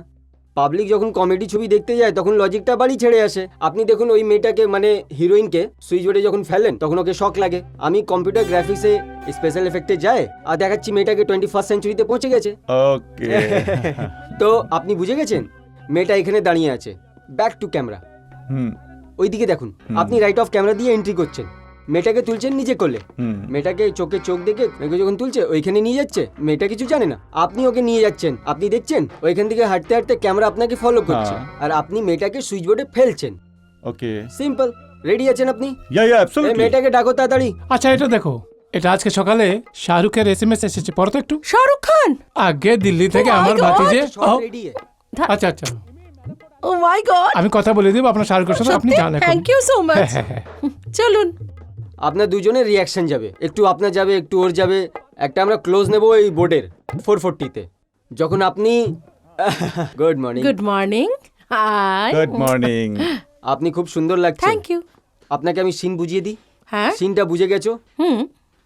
পাবলিক যখন কমেডি ছবি দেখতে যায় তখন লজিকটা বাড়ি ছেড়ে আসে। আপনি দেখুন ওই মেয়েটাকে মানে হিরোইনকে সুইচ বোর্ডে যখন ফেলেন তখন ওকে শক লাগে। আমি কম্পিউটার গ্রাফিক্সে স্পেশাল এফেক্টে যায় আর দেখাচ্ছি মেয়েটাকে 21st সেঞ্চুরিতে পৌঁছে গেছে। ওকে তো আপনি বুঝে গেছেন মেয়েটা এখানে দাঁড়িয়ে আছে। ব্যাক টু ক্যামেরা, হুম ওইদিকে দেখুন। আপনি রাইট অফ ক্যামেরা দিয়ে এন্ট্রি করছেন, মেয়েটাকে তুলছেন নিজে করলে, হুম মেয়েটাকে চোখে চোখ দেখে মেয়েকে যখন তুলছে ওইখানে নিয়ে যাচ্ছে, মেয়েটা কিছু জানে না, আপনি ওকে নিয়ে যাচ্ছেন, আপনি দেখছেন ওইখান থেকে হাঁটতে হাঁটতে ক্যামেরা আপনাকে ফলো করছে আর আপনি মেয়েটাকে সুইচ বোর্ডে ফেলছেন। Okay simple. রেডি আছেন আপনি? ইয়া এই অ্যাবসলিউটলি মেয়েটাকে ডাকো তাড়াতাড়ি। আচ্ছা এটা দেখো, এটা আজকে সকালে শাহরুখের এসএমএস এসেছে, পড়ো তো একটু। শাহরুখ খান, আগে দিল্লি থেকে Oh my আমার God! ভাতিজে সব রেডি। আচ্ছা আচ্ছা, ও মাই গড, আমি কথা বলে দিব আপনার শাহরুখের সাথে, আপনি জান এখন। Thank you so much. হ্যাঁ, হ্যাঁ, হ্যাঁ। চলুন। আপনার দুজনের রিয়াকশন যাবে, একটু আপনার যাবে একটু ওর যাবে। একটা আমরা ক্লোজ নেব এই বোর্ডের 440-তে। যখন আপনি good morning, good morning. Hi, good morning আপনি খুব সুন্দর লাগছে। Thank you. আপনাকে আমি সিন বুঝিয়ে দিই। হ্যাঁ, সিনটা বুঝে গেছো? হুম,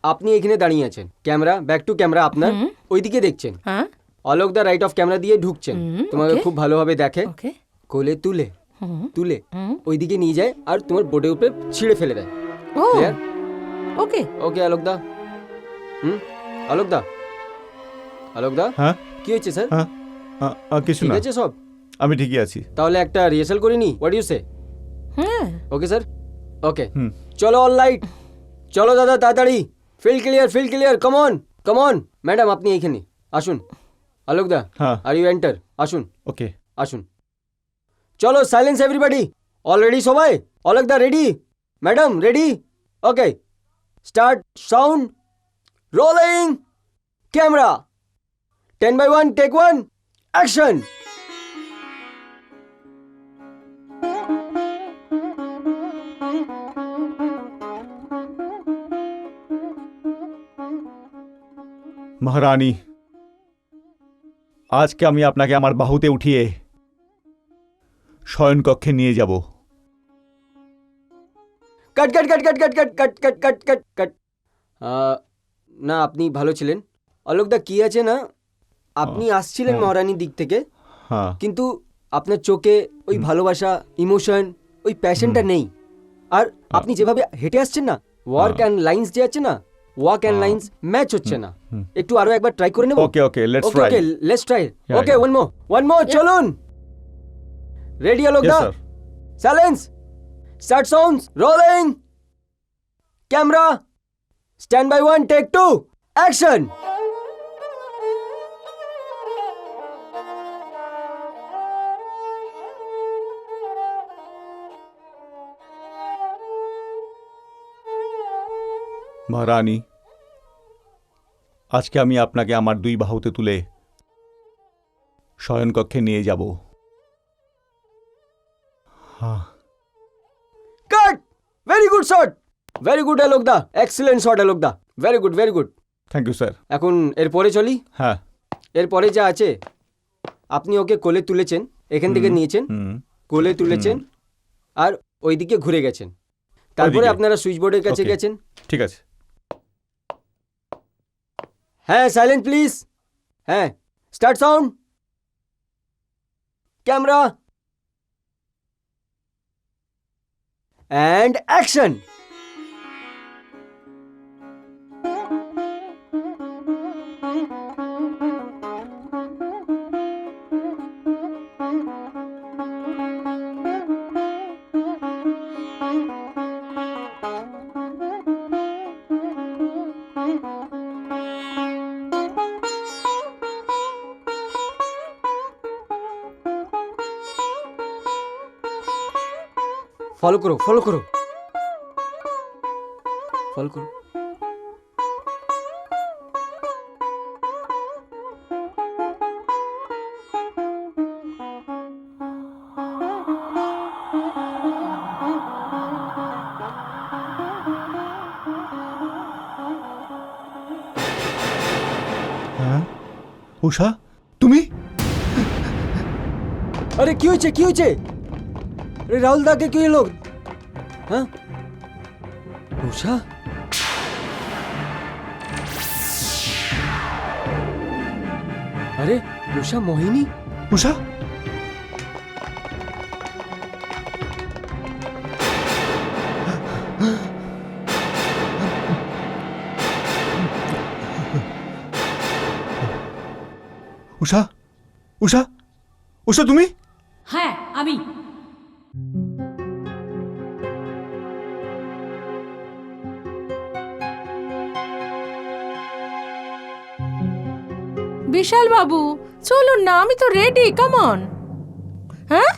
আপনি এখানে দাঁড়িয়ে আছেন, ক্যামেরা ব্যাক টু ক্যামেরা আপনার ওইদিকে দেখছেন, হ্যাঁ, অলোক দা রাইট অফ ক্যামেরা দিয়ে ঢুকছেন, তোমাকে okay. খুব ভালোভাবে দেখে, ওকে, কোলে তুলে তুলে ওইদিকে নিয়ে যায় আর তোমার বোর্ডের উপরে ছিঁড়ে ফেলে দেয়। ও ক্লিয়ার? ওকে, ওকে অলোক দা। অলোক দা, অলোক দা হ্যাঁ কি হয়েছে স্যার? হ্যাঁ কিছু ঠিক না, আছে সব? আমি ঠিকই আছি। তাহলে একটা রিহার্সাল করিনি? হোয়াট ইউ সে? হ্যাঁ, ওকে স্যার, ওকে। হুম। চলো অল লাইট, চলো দাদা তাড়াতাড়ি, feel clear, come on. Madam আপনি এইখানে আসুন। অলোক দা, হ্যাঁ আর ইউ এন্টার, আসুন ওকে আসুন। চলো সাইলেন্স এভরিবডি, অল রেডি সবাই? অলোক দা ready, madam ready? Okay, start, sound, rolling, camera, 10/1 take 1, action. মহারানী, আজকে আমি আপনাকে আমার বাহুতে উঠিয়ে শয়নকক্ষে নিয়ে যাব। কাট। না আপনি ভালো ছিলেন। অলোক দা কি আছে না, আপনি আসছিলেন মহারানীর দিক থেকে, হ্যাঁ কিন্তু আপনার চোখে ওই ভালোবাসা, ইমোশন, ওই প্যাশনটা নেই। আর আপনি যেভাবে হেঁটে আসছেন না, ওয়ার্ক অ্যান্ড লাইন্স যে আছে না, ওয়াক অ্যান্ড লাইন্স ম্যাচ হচ্ছে না। একটু আরো একবার ট্রাই করে নেব? Okay let's try. Okay let's try. Yeah, okay, yeah. One more, চলুন। রেডি অলোক দা? Yes, sir. Silence, start, sounds, rolling, camera, stand by 1 take 2, action. মহারানী, আজকে আমি আপনাকে আমার দুই বাহুতে তুলে শয়নকক্ষে নিয়ে যাব। হ্যাঁ cut. Very good shot, very good Alok দা, এক্সিলেন্ট শট অলোক দা, very good. Thank you sir. এখন এরপরে চলি। হ্যাঁ এরপরে যা আছে, আপনি ওকে কোলে তুলেছেন, এখান থেকে নিয়েছেন, কোলে তুলেছেন আর ওইদিকে ঘুরে গেছেন। তারপরে ওইদিকে? আপনারা সুইচ বোর্ডের কাছে Okay. গেছেন। ঠিক আছে। হ্যাঁ সাইলেন্ট প্লিজ। হ্যাঁ, start, sound, camera, and action. Follow করো। হ্যাঁ উষা, তুমি? আরে কি হয়েছে? আরে রাহুল দাকে কি হলো? হ্যাঁ, উষা, আরে উষা মোহিনী, উষা উষা উষা উষা তুমি? হ্যাঁ আমি। বিশাল বাবু চলুন না, আমি তো রেডি, কাম অন। হ্যাঁ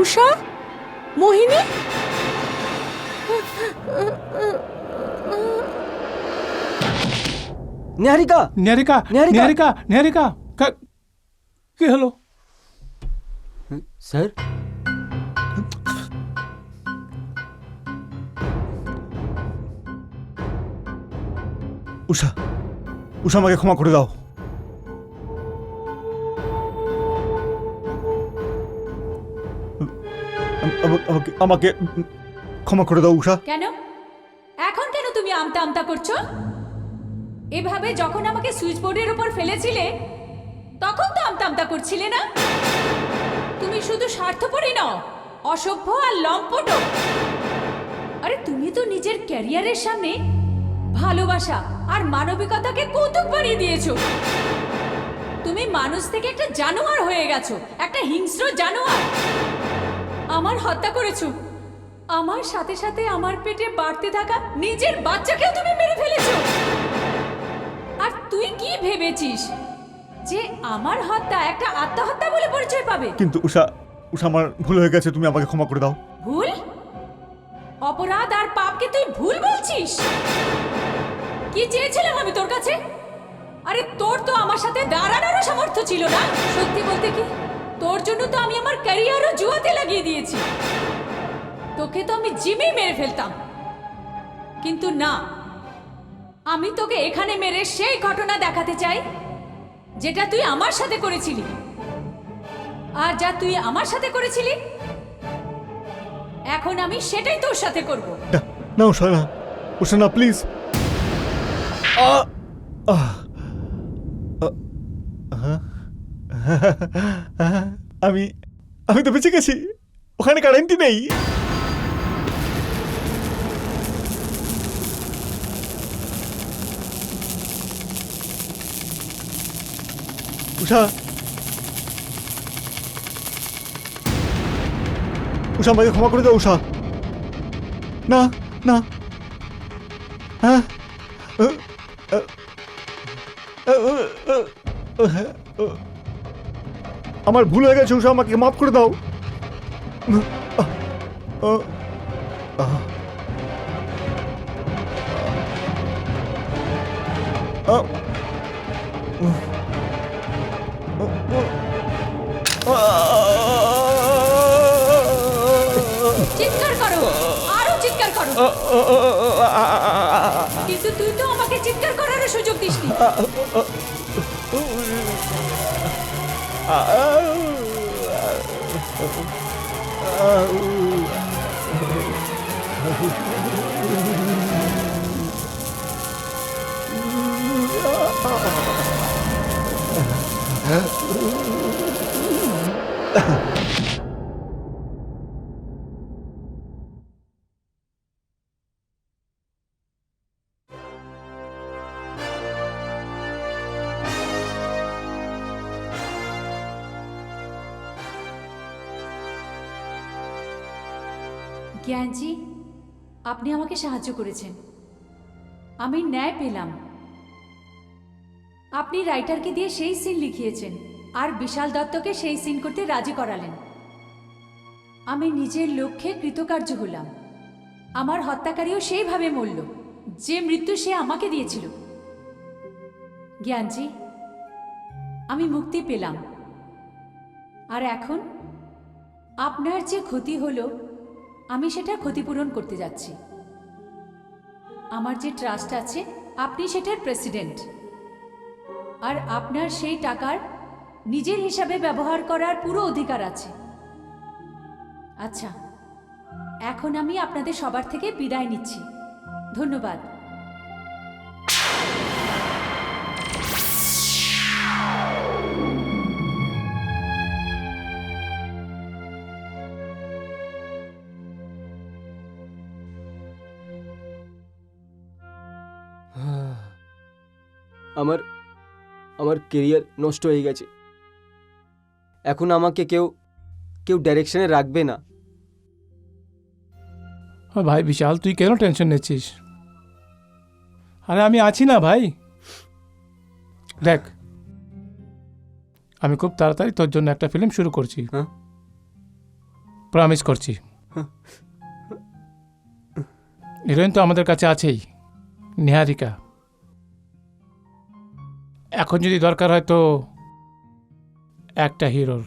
উষা, মোহিনী, নিহারিকা নিহারিকা নিহারিকা! নিহারিকা নিহারিকা কি হলো? স্যার, উষা উষা আমাকে ক্ষমা করে দাও। আমাকে ক্ষমা করে দাও উষা। কেন এখন কেন তুমি আমতা আমতা করছো? এভাবে যখন আমাকে সুইচ বোর্ডের উপর ফেলেছিলে তখন তো আমতা আমতা করছিলে না? তুমি শুধু স্বার্থপরই নও, অসভ্য আর লম্পটও। আরে তুমি তো নিজের ক্যারিয়ারের সামনে ভালোবাসা আর মানবিকতাকে কৌতুক বাড়িয়ে দিয়েছো। তুমি মানুষ থেকে একটা জানোয়ার হয়ে গেছো, একটা হিংস্র জানোয়ার। আমার হত্যা করেছো, আমার সাথে সাথে আমার পেটে বাড়তে থাকা নিজের বাচ্চাকেও তুমি মেরে ফেলেছো। আর তুই কি ভেবেছিস যে আমার হত্যা একটা আত্মহত্যা বলে পরিচয় পাবে? কিন্তু উষা উষা আমার ভুল হয়ে গেছে, তুমি আমাকে ক্ষমা করে দাও। ভুল? অপরাধ আর পাপকে তুই ভুল বলছিস? কি চেয়েছিলাম আমি তোর কাছে? আরে তোর তো আমার সাথে দাঁড়ানোরও সামর্থ্য ছিল না। সত্যি বলতে কি, তোর জন্য তো আমি আমার ক্যারিয়ারও জুয়াতে লাগিয়ে দিয়েছি। তোকে তো আমি জিমেই মেরে ফেলতাম, কিন্তু না, আমি তোকে এখানে মেরে সেই ঘটনা দেখাতে চাই যেটা তুই আমার সাথে করেছিলি। আর যা তুই আমার সাথে করেছিলি এখন আমি সেটাই তোর সাথে করব। না উষা, না উষা, না প্লিজ। আমি আমি তো বেঁচে গেছি, ওখানে কারেন্টই নেই। উষা উষা আমাকে ক্ষমা করে দাও উষা। না না, হ্যাঁ, আমার ভুল হয়ে গেছে উষা, আমাকে মাফ করে দাও। চিৎকার করো, আরো চিৎকার করো। কিন্তু তুই তো আমাকে চিৎকার করারও সুযোগ দিসনি। জ্ঞানজি, আপনি আমাকে সাহায্য করেছেন, আমি ন্যায় পেলাম। আপনি রাইটারকে দিয়ে সেই সিন লিখিয়েছেন আর বিশাল দত্তকে সেই সিন করতে রাজি করালেন। আমি নিজের লক্ষ্যে কৃতকার্য হলাম। আমার হত্যাকারীও সেইভাবে মরল যে মৃত্যু সে আমাকে দিয়েছিল। জ্ঞানজি, আমি মুক্তি পেলাম। আর এখন আপনার যে ক্ষতি হলো আমি সেটা ক্ষতিপূরণ করতে যাচ্ছি। আমার যে ট্রাস্ট আছে আপনি সেটার প্রেসিডেন্ট, আর আপনার সেই টাকার নিজের হিসাবে ব্যবহার করার পুরো অধিকার আছে। আচ্ছা, এখন আমি আপনাদের সবার থেকে বিদায় নিচ্ছি। ধন্যবাদ। আমার আমার কেরিয়ার নষ্ট হয়ে গেছে। এখন আমাকে কেউ কেউ ডাইরেকশনে রাখবে না। ভাই বিশাল, তুই কেন টেনশন নিচ্ছিস? আরে আমি আছি না ভাই। দেখ, আমি খুব তাড়াতাড়ি তোর জন্য একটা ফিল্ম শুরু করছি। হ্যাঁ? প্রমিস করছি। হিরোইন তো আমাদের কাছে আছেই, নিহারিকা। এখন যদি দরকার হয় তো একটা হিরোর